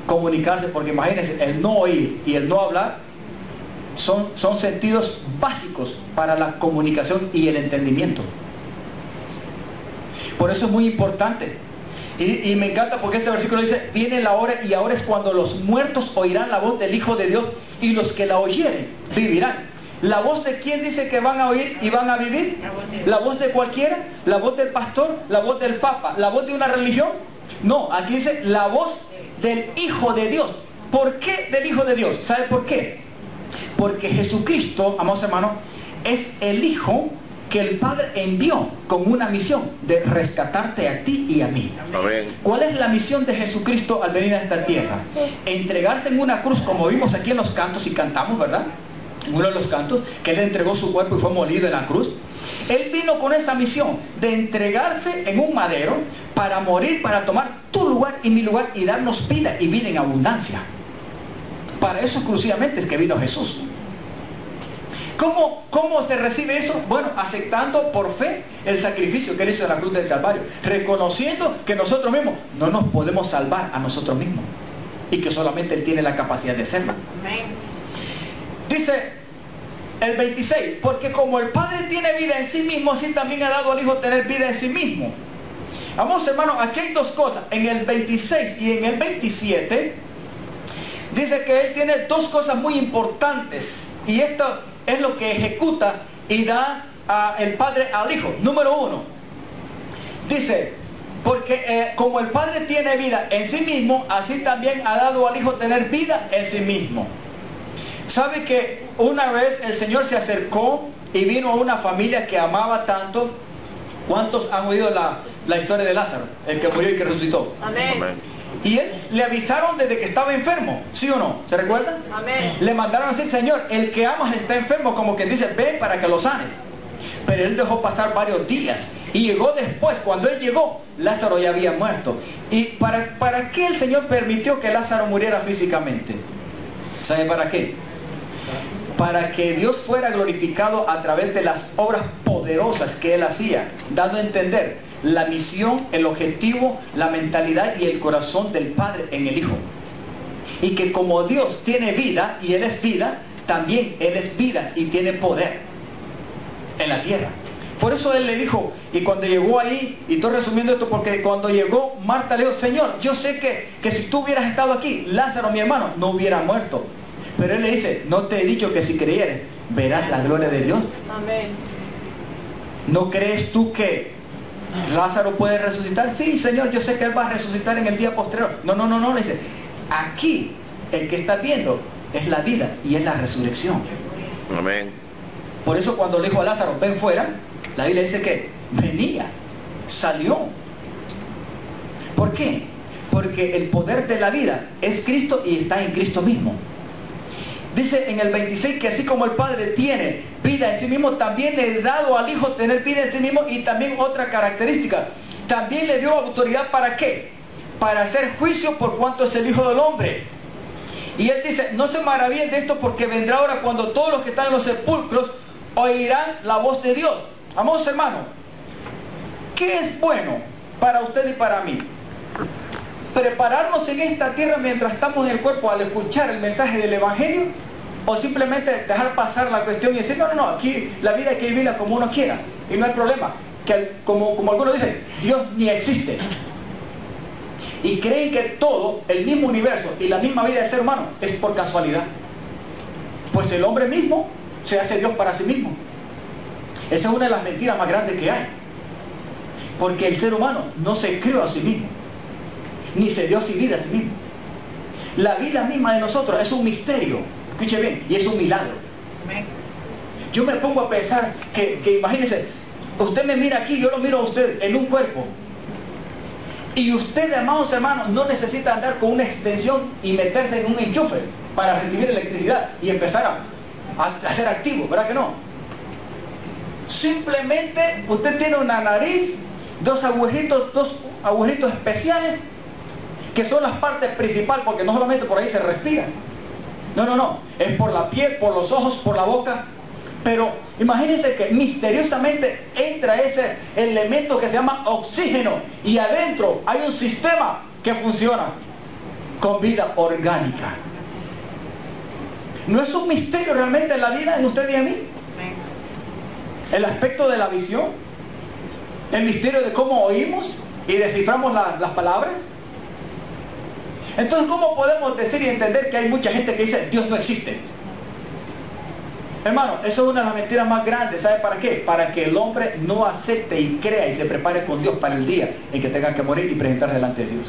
Speaker 1: comunicarse, porque imagínense, el no oír y el no hablar son sentidos básicos para la comunicación y el entendimiento. Por eso es muy importante. Y me encanta porque este versículo dice, viene la hora y ahora es cuando los muertos oirán la voz del Hijo de Dios y los que la oyeren vivirán. ¿La voz de quién dice que van a oír y van a vivir? ¿La voz de cualquiera? ¿La voz del pastor? ¿La voz del papa? ¿La voz de una religión? No, aquí dice la voz del Hijo de Dios. ¿Por qué del Hijo de Dios? ¿Sabe por qué? Porque Jesucristo, amados hermanos, es el Hijo que el Padre envió con una misión de rescatarte a ti y a mí.
Speaker 2: Amén.
Speaker 1: ¿Cuál es la misión de Jesucristo al venir a esta tierra? Entregarse en una cruz, como vimos aquí en los cantos y cantamos, ¿verdad? Uno de los cantos, que Él entregó su cuerpo y fue molido en la cruz. Él vino con esa misión de entregarse en un madero para morir, para tomar tu lugar y mi lugar y darnos vida y vida en abundancia. Para eso exclusivamente es que vino Jesús. ¿Cómo se recibe eso? Bueno, aceptando por fe el sacrificio que Él hizo en la cruz del Calvario, reconociendo que nosotros mismos no nos podemos salvar a nosotros mismos y que solamente Él tiene la capacidad de hacerlo.
Speaker 3: Amén.
Speaker 1: Dice el 26, porque como el Padre tiene vida en sí mismo, así también ha dado al Hijo tener vida en sí mismo. Vamos, hermanos, aquí hay dos cosas. En el 26 y en el 27 dice que Él tiene dos cosas muy importantes, y esto es lo que ejecuta y da el Padre al Hijo. Número uno, dice, porque como el Padre tiene vida en sí mismo, así también ha dado al Hijo tener vida en sí mismo. ¿Sabe que una vez el Señor se acercó y vino a una familia que amaba tanto? ¿Cuántos han oído la historia de Lázaro, el que murió y que resucitó?
Speaker 3: Amén.
Speaker 2: Amén.
Speaker 1: Y él le avisaron desde que estaba enfermo, ¿sí o no? ¿Se recuerdan?
Speaker 3: Amén.
Speaker 1: Le mandaron a decir, Señor, el que amas está enfermo, como quien dice, ve para que lo sanes. Pero él dejó pasar varios días y llegó después. Cuando él llegó, Lázaro ya había muerto. ¿Y para qué el Señor permitió que Lázaro muriera físicamente? ¿Sabe para qué? Para que Dios fuera glorificado a través de las obras poderosas que Él hacía, dando a entender la misión, el objetivo, la mentalidad y el corazón del Padre en el Hijo. Y que como Dios tiene vida y Él es vida, también Él es vida y tiene poder en la tierra. Por eso Él le dijo, y cuando llegó ahí, y estoy resumiendo esto porque cuando llegó, Marta le dijo, Señor, yo sé que si tú hubieras estado aquí, Lázaro, mi hermano, no hubiera muerto. Pero Él le dice, no te he dicho que si creyeres, verás la gloria de Dios.
Speaker 3: Amén.
Speaker 1: ¿No crees tú que Lázaro puede resucitar? Sí, Señor, yo sé que Él va a resucitar en el día posterior. No, le dice, aquí el que estás viendo es la vida y es la resurrección.
Speaker 2: Amén.
Speaker 1: Por eso cuando le dijo a Lázaro, ven fuera, la Biblia dice que venía, salió. ¿Por qué? Porque el poder de la vida es Cristo y está en Cristo mismo. Dice en el 26 que así como el Padre tiene vida en sí mismo, también le he dado al Hijo tener vida en sí mismo. Y también otra característica, también le dio autoridad. ¿Para qué? Para hacer juicio por cuanto es el Hijo del Hombre. Y Él dice, no se maravillen de esto, porque vendrá ahora cuando todos los que están en los sepulcros oirán la voz de Dios. Amados hermanos, ¿qué es bueno para usted y para mí? ¿Prepararnos en esta tierra mientras estamos en el cuerpo al escuchar el mensaje del Evangelio? ¿O simplemente dejar pasar la cuestión y decir, no, aquí la vida hay que vivirla como uno quiera y no hay problema? Que como algunos dicen, Dios ni existe. Y creen que todo, el mismo universo y la misma vida del ser humano es por casualidad. Pues el hombre mismo se hace Dios para sí mismo. Esa es una de las mentiras más grandes que hay. Porque el ser humano no se creó a sí mismo, ni se dio su vida a sí mismo. La vida misma de nosotros es un misterio, escuche bien, y es un milagro. Yo me pongo a pensar que imagínense, usted me mira aquí, yo lo miro a usted en un cuerpo, y usted, amados hermanos, no necesita andar con una extensión y meterse en un enchufe para recibir electricidad y empezar a ser activo, ¿verdad que no? Simplemente usted tiene una nariz, dos agujeritos especiales, que son las partes principales, porque no solamente por ahí se respira. No, es por la piel, por los ojos, por la boca. Pero imagínense que misteriosamente entra ese elemento que se llama oxígeno, y adentro hay un sistema que funciona con vida orgánica. ¿No es un misterio realmente la vida en usted y en mí? El aspecto de la visión, el misterio de cómo oímos y desciframos las palabras. Entonces, ¿cómo podemos decir y entender que hay mucha gente que dice Dios no existe? Hermano, eso es una de las mentiras más grandes. ¿Sabe para qué? Para que el hombre no acepte y crea y se prepare con Dios para el día en que tenga que morir y presentarse delante de Dios.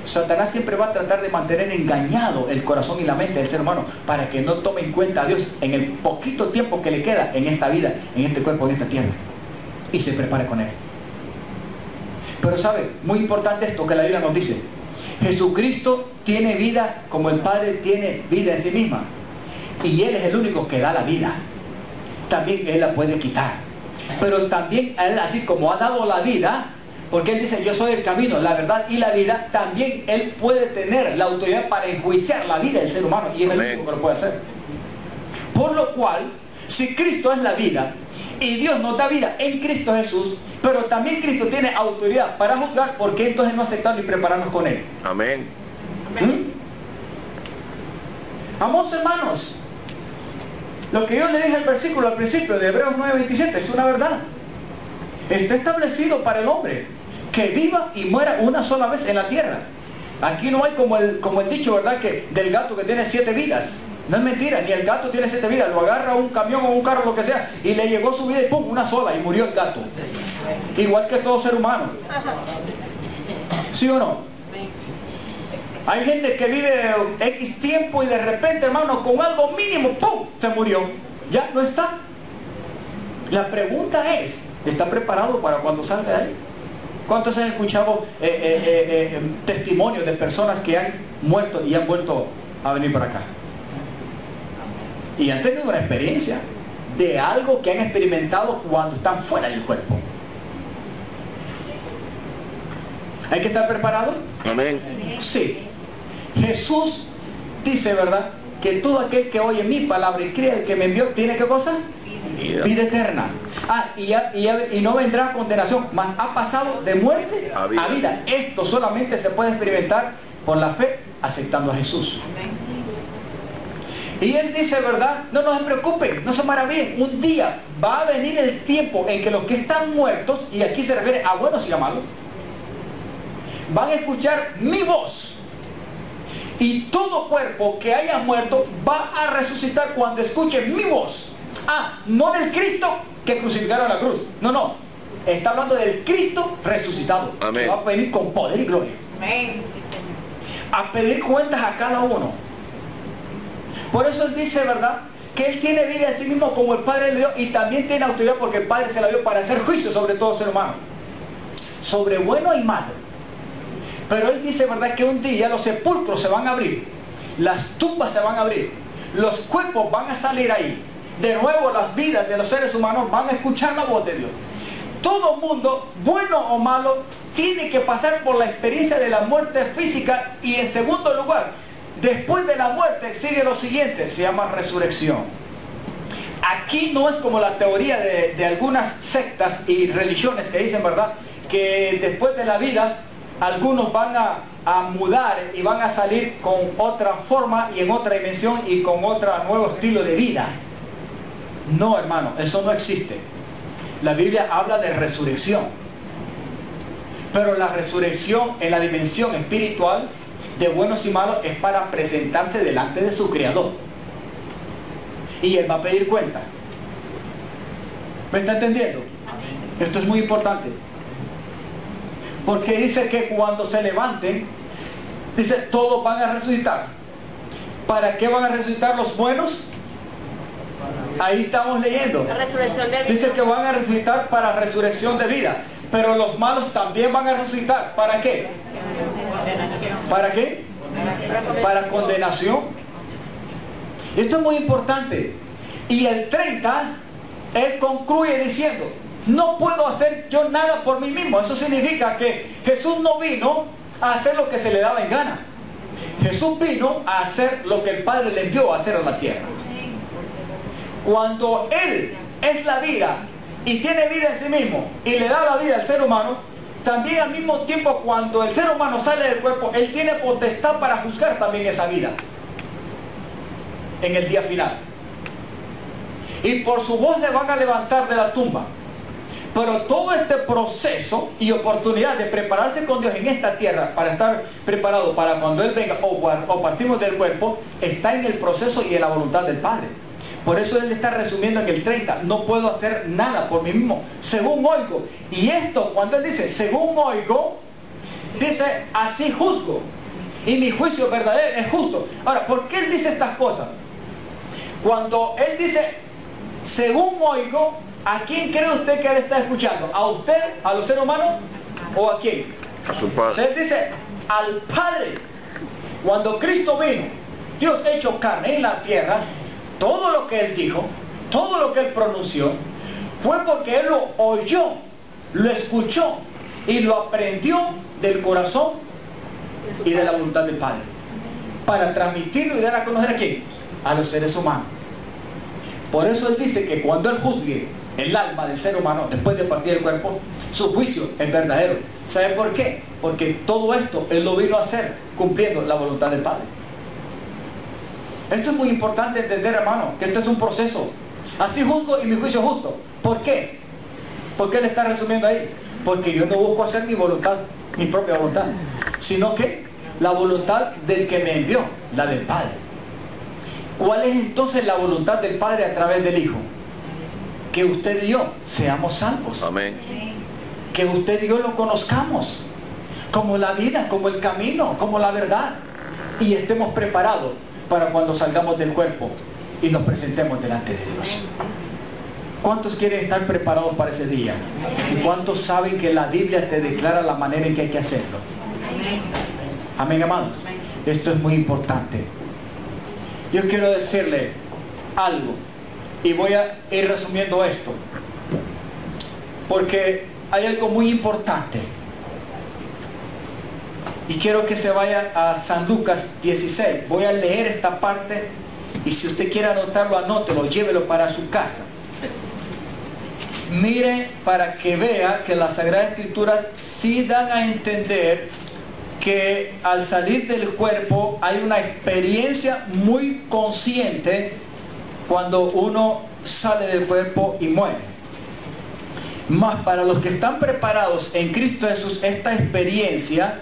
Speaker 1: Satanás siempre va a tratar de mantener engañado el corazón y la mente del ser humano para que no tome en cuenta a Dios en el poquito tiempo que le queda en esta vida, en este cuerpo, en esta tierra, y se prepare con Él. Pero sabe, muy importante esto que la Biblia nos dice: Jesucristo tiene vida como el Padre tiene vida en sí misma, y Él es el único que da la vida. También Él la puede quitar, pero también Él, así como ha dado la vida, porque Él dice yo soy el camino, la verdad y la vida, también Él puede tener la autoridad para enjuiciar la vida del ser humano, y es el único que lo puede hacer. Por lo cual, si Cristo es la vida y Dios nos da vida en Cristo Jesús, pero también Cristo tiene autoridad para juzgar, ¿por qué entonces no aceptarlo y prepararnos con Él?
Speaker 2: Amén.
Speaker 1: Amados hermanos, lo que yo le dije al versículo al principio de Hebreos 9:27 es una verdad. Está establecido para el hombre que viva y muera una sola vez en la tierra. Aquí no hay como el dicho, ¿verdad?, que del gato que tiene 7 vidas. No es mentira, ni el gato tiene 7 vidas. Lo agarra un camión o un carro, lo que sea, y le llegó su vida y ¡pum!, una sola, y murió el gato. Igual que todo ser humano. ¿Sí o no? Hay gente que vive X tiempo y de repente, hermano, con algo mínimo, ¡pum!, se murió. Ya no está. La pregunta es, ¿está preparado para cuando salga de ahí? ¿Cuántos han escuchado testimonios de personas que han muerto y han vuelto a venir para acá? Y han tenido una experiencia de algo que han experimentado cuando están fuera del cuerpo. ¿Hay que estar preparado?
Speaker 2: Amén.
Speaker 1: Sí. Jesús dice, ¿verdad?, que todo aquel que oye mi palabra y cree el que me envió, ¿tiene qué cosa? Vida eterna. Y no vendrá condenación, mas ha pasado de muerte a vida. Esto solamente se puede experimentar por la fe, aceptando a Jesús. Y Él dice, ¿verdad?, no se preocupen, no se maravillen. Un día va a venir el tiempo en que los que están muertos, y aquí se refiere a buenos y a malos, van a escuchar mi voz. Y todo cuerpo que haya muerto va a resucitar cuando escuche mi voz. No del Cristo que crucificaron a la cruz. No. Está hablando del Cristo resucitado.
Speaker 2: Amén.
Speaker 1: Que va a venir con poder y gloria.
Speaker 3: Amén.
Speaker 1: A pedir cuentas a cada uno. Por eso Él dice, ¿verdad?, que Él tiene vida en sí mismo como el Padre le dio, y también tiene autoridad porque el Padre se la dio para hacer juicio sobre todo ser humano. Sobre bueno y malo. Pero Él dice, ¿verdad?, que un día los sepulcros se van a abrir. Las tumbas se van a abrir. Los cuerpos van a salir ahí. De nuevo las vidas de los seres humanos van a escuchar la voz de Dios. Todo mundo, bueno o malo, tiene que pasar por la experiencia de la muerte física. Y en segundo lugar, después de la muerte sigue lo siguiente, se llama resurrección. Aquí no es como la teoría de algunas sectas y religiones que dicen, ¿verdad?, que después de la vida algunos van a mudar y van a salir con otra forma y en otra dimensión y con otro nuevo estilo de vida. No, hermano, eso no existe. La Biblia habla de resurrección. Pero la resurrección en la dimensión espiritual de buenos y malos es para presentarse delante de su Creador. Y Él va a pedir cuenta. ¿Me está entendiendo? Esto es muy importante. Porque dice que cuando se levanten, dice, todos van a resucitar. ¿Para qué van a resucitar los buenos? Ahí estamos leyendo.
Speaker 3: La resurrección de vida.
Speaker 1: Dice que van a resucitar para resurrección de vida. Pero los malos también van a resucitar. ¿Para qué? ¿Para qué? Para condenación. Esto es muy importante. Y el 30, Él concluye diciendo, no puedo hacer yo nada por mí mismo. Eso significa que Jesús no vino a hacer lo que se le daba en gana. Jesús vino a hacer lo que el Padre le envió a hacer a la tierra. Cuando Él es la vida y tiene vida en sí mismo y le da la vida al ser humano, también al mismo tiempo cuando el ser humano sale del cuerpo, Él tiene potestad para juzgar también esa vida. en el día final. Y por su voz le van a levantar de la tumba. Pero todo este proceso y oportunidad de prepararse con Dios en esta tierra para estar preparado para cuando Él venga o partimos del cuerpo, está en el proceso y en la voluntad del Padre. Por eso Él está resumiendo en el 30, no puedo hacer nada por mí mismo, según oigo. Y esto, cuando Él dice, según oigo, dice, así juzgo. Y mi juicio verdadero es justo. Ahora, ¿por qué Él dice estas cosas? Cuando Él dice, según oigo, ¿a quién cree usted que Él está escuchando? ¿A usted, a los seres humanos? ¿O a quién?
Speaker 2: A su Padre.
Speaker 1: Él dice, al Padre. Cuando Cristo vino, Dios hecho carne en la tierra, todo lo que Él dijo, todo lo que Él pronunció, fue porque Él lo oyó, lo escuchó y lo aprendió del corazón y de la voluntad del Padre, para transmitirlo y dar a conocer a quién, a los seres humanos. Por eso Él dice que cuando Él juzgue el alma del ser humano después de partir el cuerpo, su juicio es verdadero. ¿Sabe por qué? Porque todo esto Él lo vino a hacer cumpliendo la voluntad del Padre. Esto es muy importante entender, hermano, que este es un proceso. Así juzgo y mi juicio es justo. ¿Por qué? ¿Por qué Él está resumiendo ahí? Porque yo no busco hacer mi voluntad, mi propia voluntad, sino que la voluntad del que me envió, la del Padre. ¿Cuál es entonces la voluntad del Padre a través del Hijo? Que usted y yo seamos salvos.
Speaker 2: Amén.
Speaker 1: Que usted y yo lo conozcamos como la vida, como el camino, como la verdad, y estemos preparados para cuando salgamos del cuerpo y nos presentemos delante de Dios. ¿Cuántos quieren estar preparados para ese día? ¿Y cuántos saben que la Biblia te declara la manera en que hay que hacerlo? Amén, amados. Esto es muy importante. Yo quiero decirle algo y voy a ir resumiendo esto, porque hay algo muy importante. Y quiero que se vaya a San Lucas 16. Voy a leer esta parte y si usted quiere anotarlo, anótelo, llévelo para su casa. Mire para que vea que la Sagrada Escritura sí dan a entender que al salir del cuerpo hay una experiencia muy consciente cuando uno sale del cuerpo y muere. Mas para los que están preparados en Cristo Jesús, esta experiencia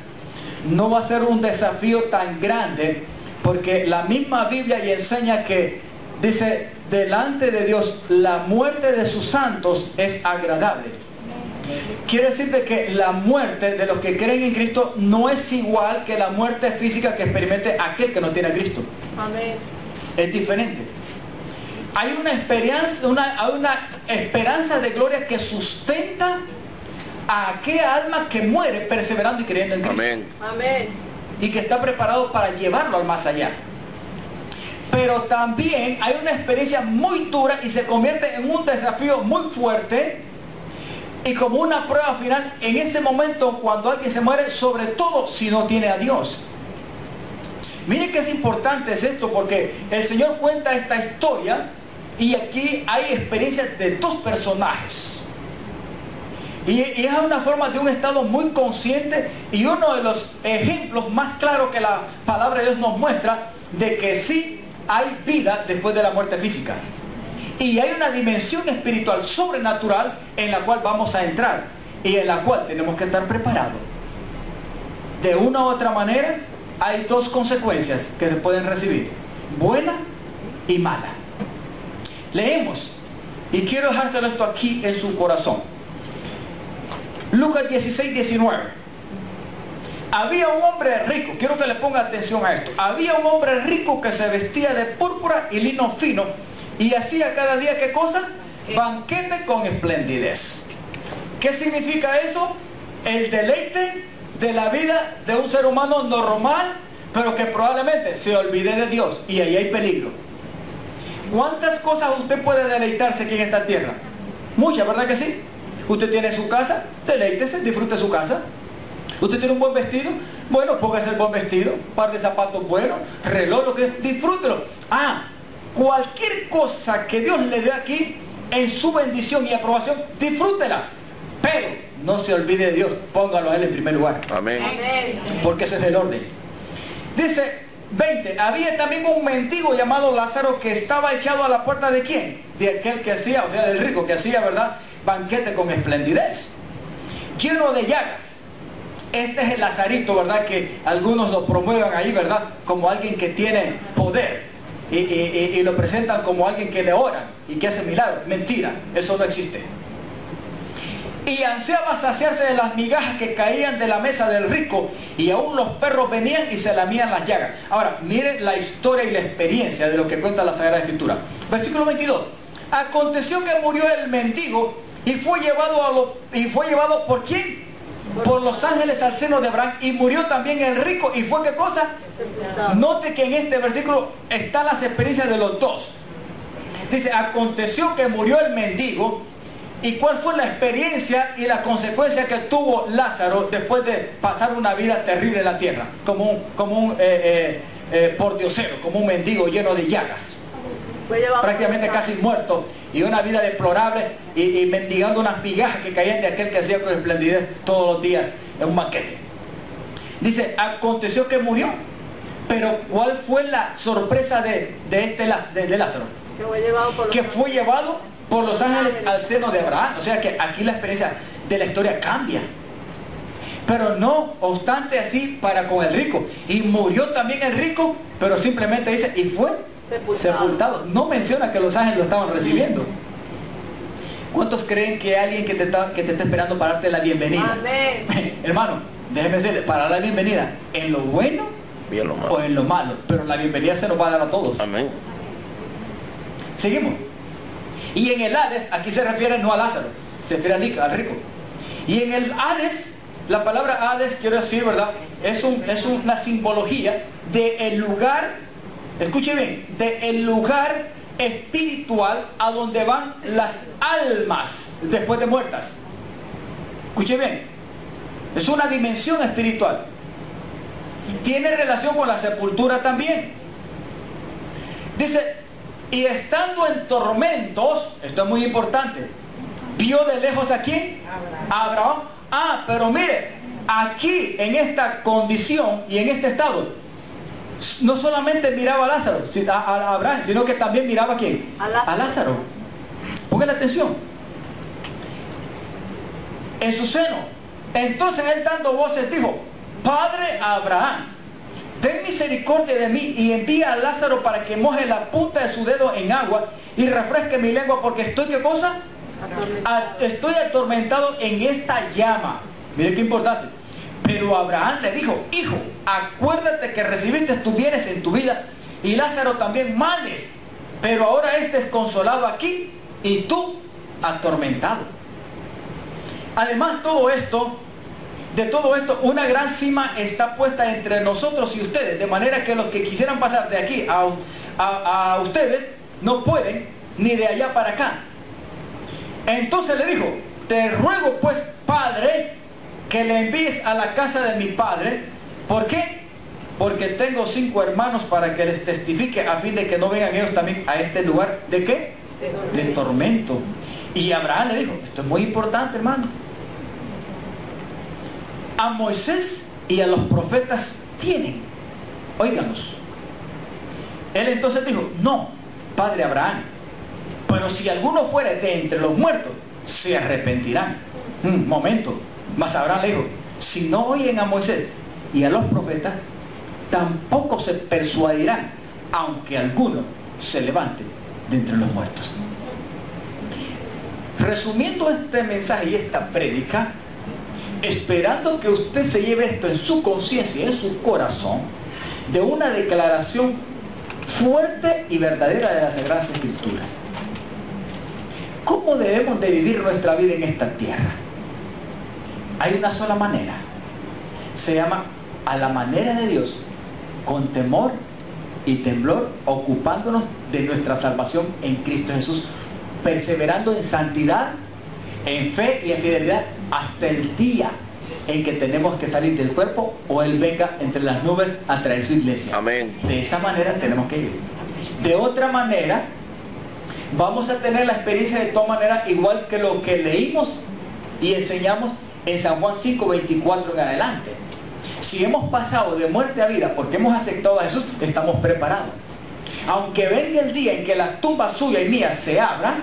Speaker 1: no va a ser un desafío tan grande, porque la misma Biblia y enseña que, dice, delante de Dios la muerte de sus santos es agradable. Quiere decir de que la muerte de los que creen en Cristo no es igual que la muerte física que experimente aquel que no tiene a Cristo.
Speaker 3: Amén.
Speaker 1: Es diferente. Hay una esperanza de gloria que sustenta a aquella alma que muere perseverando y creyendo en Cristo.
Speaker 2: Amén.
Speaker 3: Amén.
Speaker 1: Y que está preparado para llevarlo al más allá. Pero también hay una experiencia muy dura y se convierte en un desafío muy fuerte y como una prueba final en ese momento cuando alguien se muere, sobre todo si no tiene a Dios. Miren que es importante es esto, porque el Señor cuenta esta historia y aquí hay experiencias de dos personajes. Y es una forma de un estado muy consciente y uno de los ejemplos más claros que la palabra de Dios nos muestra de que sí hay vida después de la muerte física. Y hay una dimensión espiritual sobrenatural en la cual vamos a entrar y en la cual tenemos que estar preparados. De una u otra manera hay dos consecuencias que se pueden recibir, buena y mala. Leemos y quiero dejárselo esto aquí en su corazón. Lucas 16, 19. Había un hombre rico, quiero que le ponga atención a esto. Había un hombre rico que se vestía de púrpura y lino fino y hacía cada día, ¿qué cosa? Banquete con esplendidez. ¿Qué significa eso? El deleite de la vida de un ser humano normal, pero que probablemente se olvide de Dios, y ahí hay peligro. ¿Cuántas cosas usted puede deleitarse aquí en esta tierra? Muchas, ¿verdad que sí? Usted tiene su casa, deleítese, disfrute su casa. Usted tiene un buen vestido, bueno, póngase el buen vestido, par de zapatos buenos, reloj, lo que disfrútelo. Cualquier cosa que Dios le dé aquí, en su bendición y aprobación, disfrútela. Pero no se olvide de Dios, póngalo a Él en primer lugar.
Speaker 2: Amén.
Speaker 3: Amén.
Speaker 1: Porque ese es el orden. Dice, 20. Había también un mendigo llamado Lázaro que estaba echado a la puerta ¿de quién? De aquel que hacía, o sea, del rico, que hacía, ¿verdad?, banquete con esplendidez, lleno de llagas. Este es el Lazarito, ¿verdad?, que algunos lo promueven ahí, ¿verdad?, como alguien que tiene poder y lo presentan como alguien que le ora y que hace milagros. Mentira, eso no existe. Y ansiaba saciarse de las migajas que caían de la mesa del rico, y aún los perros venían y se lamían las llagas. Ahora, miren la historia y la experiencia de lo que cuenta la Sagrada Escritura. Versículo 22. Aconteció que murió el mendigo y fue llevado ¿por quién? Por los ángeles al seno de Abraham, y murió también el rico. ¿Y fue qué cosa? Note que en este versículo están las experiencias de los dos. Dice, aconteció que murió el mendigo. ¿Y cuál fue la experiencia y la consecuencia que tuvo Lázaro después de pasar una vida terrible en la tierra? Como un pordiosero, como un mendigo lleno de llagas, prácticamente casi muerto, y una vida deplorable, y mendigando unas migajas que caían de aquel que hacía con esplendidez todos los días en un banquete. Dice, aconteció que murió. Pero ¿cuál fue la sorpresa de Lázaro? Que fue llevado por los ángeles al seno de Abraham. O sea que aquí la experiencia de la historia cambia. Pero no obstante así para con el rico. Y murió también el rico, pero simplemente dice, y fue sepultado. No menciona que los ángeles lo estaban recibiendo. ¿Cuántos creen que hay alguien que te está esperando para darte la bienvenida? Amén. Hermano, déjeme decirle, para dar la bienvenida en lo bueno o en lo malo, pero la bienvenida se nos va a dar a todos. Amén. Seguimos. Y en el Hades, aquí se refiere no a Lázaro, se refiere al rico. Y en el Hades, la palabra Hades, quiero decir, ¿verdad?, es una simbología del lugar, escuche bien, del lugar espiritual a donde van las almas después de muertas. Escuche bien, es una dimensión espiritual. Tiene relación con la sepultura también. Dice, y estando en tormentos, esto es muy importante, ¿vio de lejos a quién? A Abraham. Ah, pero mire, aquí en esta condición y en este estado, no solamente miraba a Lázaro, a Abraham, sino que también miraba a quién? A Lázaro. Pongan atención. En su seno. Entonces él, dando voces, dijo, Padre Abraham, ten misericordia de mí y envía a Lázaro para que moje la punta de su dedo en agua y refresque mi lengua, porque estoy, ¿qué cosa? Estoy atormentado en esta llama. Mire qué importante. Pero Abraham le dijo, hijo, acuérdate que recibiste tus bienes en tu vida y Lázaro también males, pero ahora este es consolado aquí y tú atormentado. Además, de todo esto, una gran cima está puesta entre nosotros y ustedes, de manera que los que quisieran pasar de aquí a ustedes no pueden, ni de allá para acá. Entonces le dijo, te ruego pues, Padre, que le envíes a la casa de mi padre. ¿Por qué? Porque tengo 5 hermanos para que les testifique, a fin de que no vengan ellos también a este lugar. ¿De qué? De tormento. Y Abraham le dijo, esto es muy importante, hermano, a Moisés y a los profetas tienen, óiganos. Él entonces dijo, no, Padre Abraham, pero si alguno fuera de entre los muertos, se arrepentirán. Momento. Mas Abraham le dijo, si no oyen a Moisés y a los profetas, tampoco se persuadirán, aunque alguno se levante de entre los muertos. Resumiendo este mensaje y esta prédica, esperando que usted se lleve esto en su conciencia y en su corazón, de una declaración fuerte y verdadera de las Sagradas Escrituras. ¿Cómo debemos de vivir nuestra vida en esta tierra? Hay una sola manera. Se llama a la manera de Dios, con temor y temblor, ocupándonos de nuestra salvación en Cristo Jesús, perseverando en santidad, en fe y en fidelidad, hasta el día en que tenemos que salir del cuerpo o Él venga entre las nubes a traer su iglesia. Amén. De esa manera tenemos que ir. De otra manera, vamos a tener la experiencia de toda manera igual que lo que leímos y enseñamos en San Juan 5:24 en adelante. si hemos pasado de muerte a vida porque hemos aceptado a Jesús, estamos preparados. Aunque venga el día en que la tumba suya y mía se abra,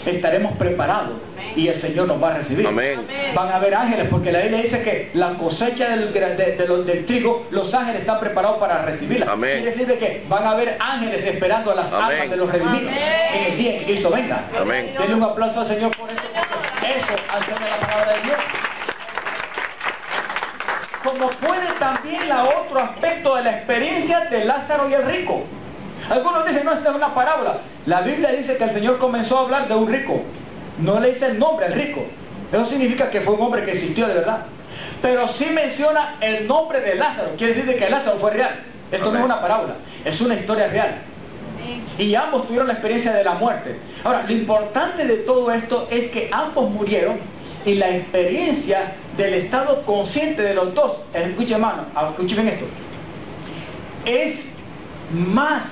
Speaker 1: estaremos preparados y el Señor nos va a recibir.
Speaker 2: Amén.
Speaker 1: Van a haber ángeles, porque la Biblia dice que la cosecha del trigo, los ángeles están preparados para recibirla.
Speaker 2: Amén.
Speaker 1: Quiere decir de que van a haber ángeles esperando a las
Speaker 2: Amén.
Speaker 1: almas de los redimidos en el día en que Cristo venga.
Speaker 2: Amén.
Speaker 1: Denle un aplauso al Señor por eso, porque eso hace la palabra de Dios. Como puede también la otro aspecto de la experiencia de Lázaro y el rico. Algunos dicen, no, esta es una parábola. La Biblia dice que el Señor comenzó a hablar de un rico. No le dice el nombre al rico. Eso significa que fue un hombre que existió de verdad. Pero sí menciona el nombre de Lázaro. Quiere decir que Lázaro fue real. Esto no es una parábola, es una historia real. Y ambos tuvieron la experiencia de la muerte. Ahora, lo importante de todo esto es que ambos murieron y la experiencia del estado consciente de los dos, escuchen hermano, escuchen bien esto, es más,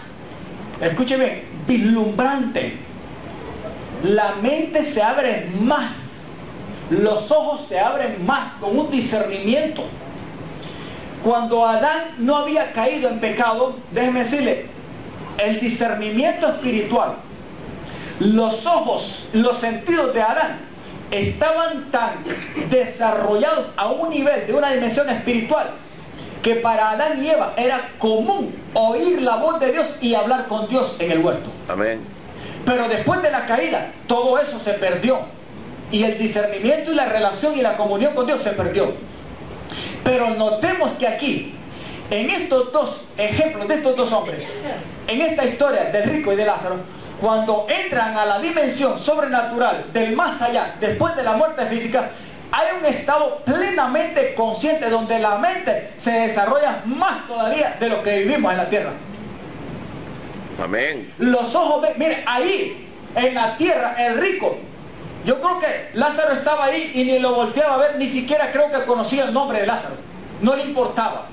Speaker 1: escuchen bien, vislumbrante. La mente se abre más, los ojos se abren más, con un discernimiento. Cuando Adán no había caído en pecado, déjenme decirle, el discernimiento espiritual, los ojos, los sentidos de Adán estaban tan desarrollados a un nivel de una dimensión espiritual que para Adán y Eva era común oír la voz de Dios y hablar con Dios en el huerto.
Speaker 2: Amén.
Speaker 1: Pero después de la caída, todo eso se perdió. Y el discernimiento y la relación y la comunión con Dios se perdió. Pero notemos que aquí, en estos dos ejemplos de estos dos hombres, en esta historia del rico y de Lázaro, cuando entran a la dimensión sobrenatural del más allá, después de la muerte física, hay un estado plenamente consciente donde la mente se desarrolla más todavía de lo que vivimos en la tierra.
Speaker 2: Amén.
Speaker 1: Los ojos ven, mire, ahí, en la tierra, el rico, yo creo que Lázaro estaba ahí y ni lo volteaba a ver, ni siquiera creo que conocía el nombre de Lázaro. No le importaba.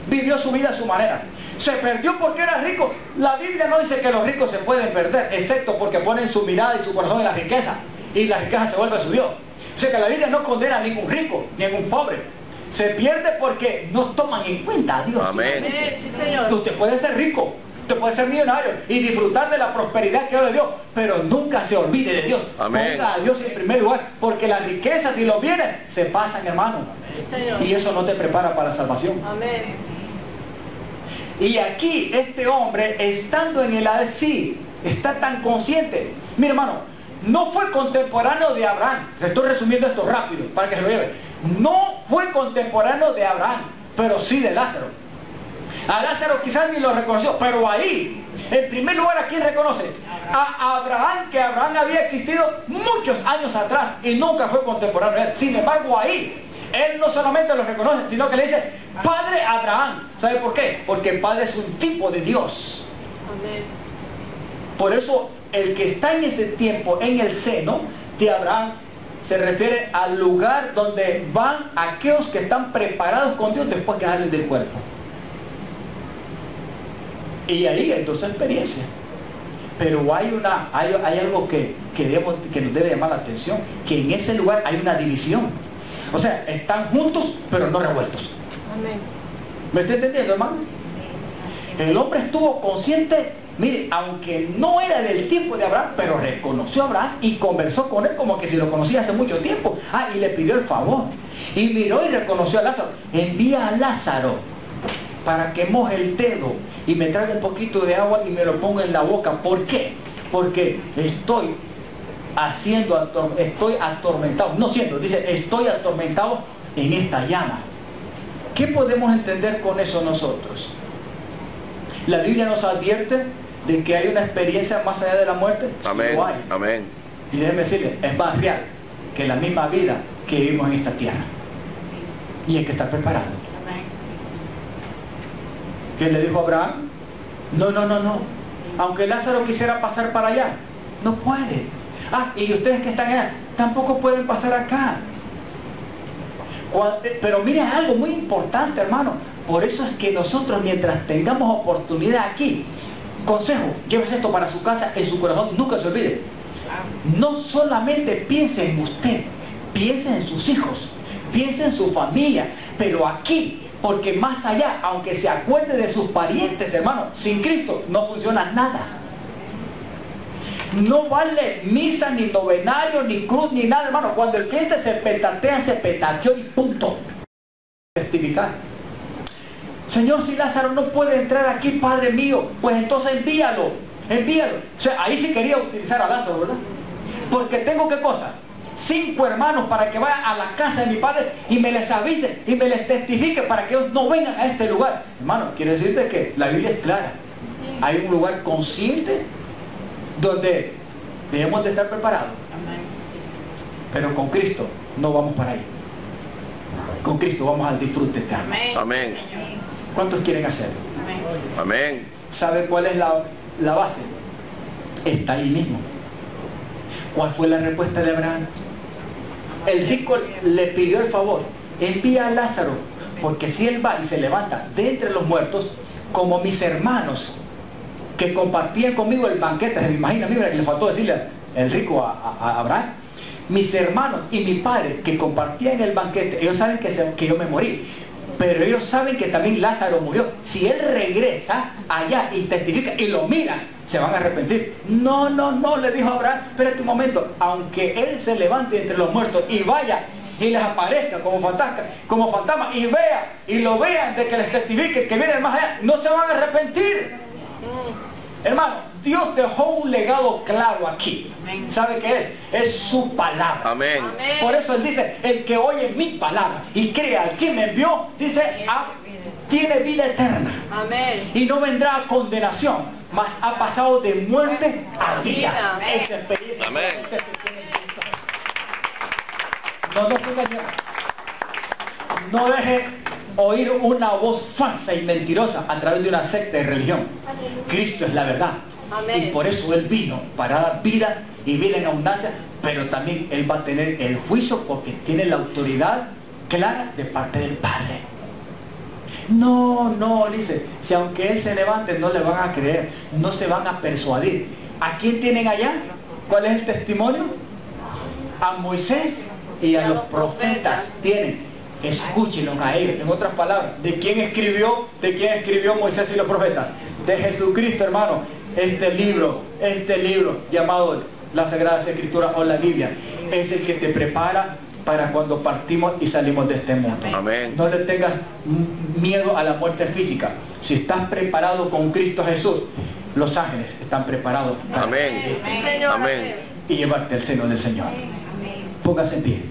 Speaker 1: Vivió su vida a su manera. Se perdió porque era rico. La Biblia no dice que los ricos se pueden perder, excepto porque ponen su mirada y su corazón en la riqueza. Y la riqueza se vuelve su Dios. O sea que la Biblia no condena a ningún rico, ni a ningún pobre. Se pierde porque no toman en cuenta a Dios.
Speaker 2: Amén.
Speaker 1: Usted puede ser rico, usted puede ser millonario y disfrutar de la prosperidad que Dios le dio, pero nunca se olvide de Dios.
Speaker 2: Amén.
Speaker 1: Ponga a Dios en primer lugar, porque las riquezas y los bienes se pasan, hermano. Y eso no te prepara para la salvación.
Speaker 3: Amén.
Speaker 1: Y aquí este hombre, estando en el así, está tan consciente. Mira, hermano, no fue contemporáneo de Abraham. Estoy resumiendo esto rápido para que se lo lleve. No fue contemporáneo de Abraham, pero sí de Lázaro. A Lázaro quizás ni lo reconoció, pero ahí, en primer lugar, ¿a quién reconoce? A Abraham, que Abraham había existido muchos años atrás y nunca fue contemporáneo de él. Sin embargo, ahí, él no solamente lo reconoce, sino que le dice, Padre Abraham. ¿Sabe por qué? Porque el Padre es un tipo de Dios.
Speaker 3: Amén.
Speaker 1: Por eso, el que está en ese tiempo, en el seno de Abraham, se refiere al lugar donde van aquellos que están preparados con Dios después que salen del cuerpo. Y ahí hay dos experiencias. Pero hay algo que nos debe llamar la atención, que en ese lugar hay una división. O sea, están juntos, pero no revueltos.
Speaker 3: Amén.
Speaker 1: ¿Me está entendiendo, hermano? El hombre estuvo consciente, mire, aunque no era del tiempo de Abraham, pero reconoció a Abraham y conversó con él como que si lo conocía hace mucho tiempo. Y le pidió el favor. Y miró y reconoció a Lázaro. Envía a Lázaro para que moje el dedo y me traiga un poquito de agua y me lo ponga en la boca. ¿Por qué? Porque estoy atormentado. No siento, dice, estoy atormentado en esta llama. ¿Qué podemos entender con eso nosotros? La Biblia nos advierte de que hay una experiencia más allá de la muerte.
Speaker 2: Amén.
Speaker 1: Sí lo hay.
Speaker 2: Amén.
Speaker 1: Y déjenme decirle, es más real que la misma vida que vivimos en esta tierra. Y hay que estar preparado.
Speaker 3: Amén.
Speaker 1: ¿Qué le dijo Abraham? No. Aunque Lázaro quisiera pasar para allá, no puede. Y ustedes que están allá, tampoco pueden pasar acá. Pero mire algo muy importante, hermano. Por eso es que nosotros, mientras tengamos oportunidad aquí, consejo, llévese esto para su casa, en su corazón, nunca se olvide. No solamente piense en usted, piense en sus hijos, piense en su familia, pero aquí Porque más allá, aunque se acuerde de sus parientes, hermano, sin Cristo no funciona nada. No vale misa, ni novenario, ni cruz, ni nada, hermano. Cuando el cliente se petatea, se petateó y punto. Testificar. Señor, si Lázaro no puede entrar aquí, Padre mío, pues entonces envíalo. O sea, ahí sí quería utilizar a Lázaro, ¿verdad? Porque tengo, ¿qué cosa? 5 hermanos para que vayan a la casa de mi padre y me les avise y me les testifique para que ellos no vengan a este lugar. Hermano, quiero decirte que la Biblia es clara. Hay un lugar consciente donde debemos de estar preparados. Pero con Cristo no vamos para ahí. Con Cristo vamos al disfrute eterno.
Speaker 2: Amén.
Speaker 1: ¿Cuántos quieren hacerlo?
Speaker 2: Amén.
Speaker 1: ¿Sabe cuál es la base? Está ahí mismo. ¿Cuál fue la respuesta de Abraham? El rico le pidió el favor: envía a Lázaro, porque si él va y se levanta de entre los muertos, como mis hermanos que compartían conmigo el banquete, se me imagina, mira que le faltó decirle el rico a Abraham, mis hermanos y mi padre que compartían el banquete, ellos saben que yo me morí, pero ellos saben que también Lázaro murió. Si él regresa allá y testifica y lo miran, se van a arrepentir. No, le dijo Abraham, espérate un momento, aunque él se levante entre los muertos y vaya y les aparezca como fantasma y vea y lo vean de que les testifique que vienen más allá, no se van a arrepentir. Hermano, Dios dejó un legado claro aquí. ¿Sabe qué es? Es su palabra.
Speaker 2: Amén.
Speaker 1: Por eso él dice: el que oye mi palabra y crea al que me envió, dice, tiene vida eterna.
Speaker 3: Amén.
Speaker 1: Y no vendrá a condenación, mas ha pasado de muerte a vida. Esa experiencia.
Speaker 2: Amén.
Speaker 1: No deje oír una voz falsa y mentirosa a través de una secta de religión. Cristo es la verdad.
Speaker 3: Amén.
Speaker 1: Y por eso Él vino, para dar vida y vida en abundancia, pero también Él va a tener el juicio porque tiene la autoridad clara de parte del Padre. No, dice, si aunque Él se levante no le van a creer, no se van a persuadir. ¿A quién tienen allá? ¿Cuál es el testimonio? A Moisés y a los profetas tienen. Escúchenlos a ellos. En otras palabras, ¿de quién escribió Moisés y los profetas? De Jesucristo, hermano. Este libro llamado la Sagrada Escritura o la Biblia es el que te prepara para cuando partimos y salimos de este mundo.
Speaker 2: Amén.
Speaker 1: No le tengas miedo a la muerte física. Si estás preparado con Cristo Jesús, los ángeles están preparados para
Speaker 2: Amén.
Speaker 3: Señor.
Speaker 2: Amén.
Speaker 1: y llevarte al seno del Señor. Póngase en pie.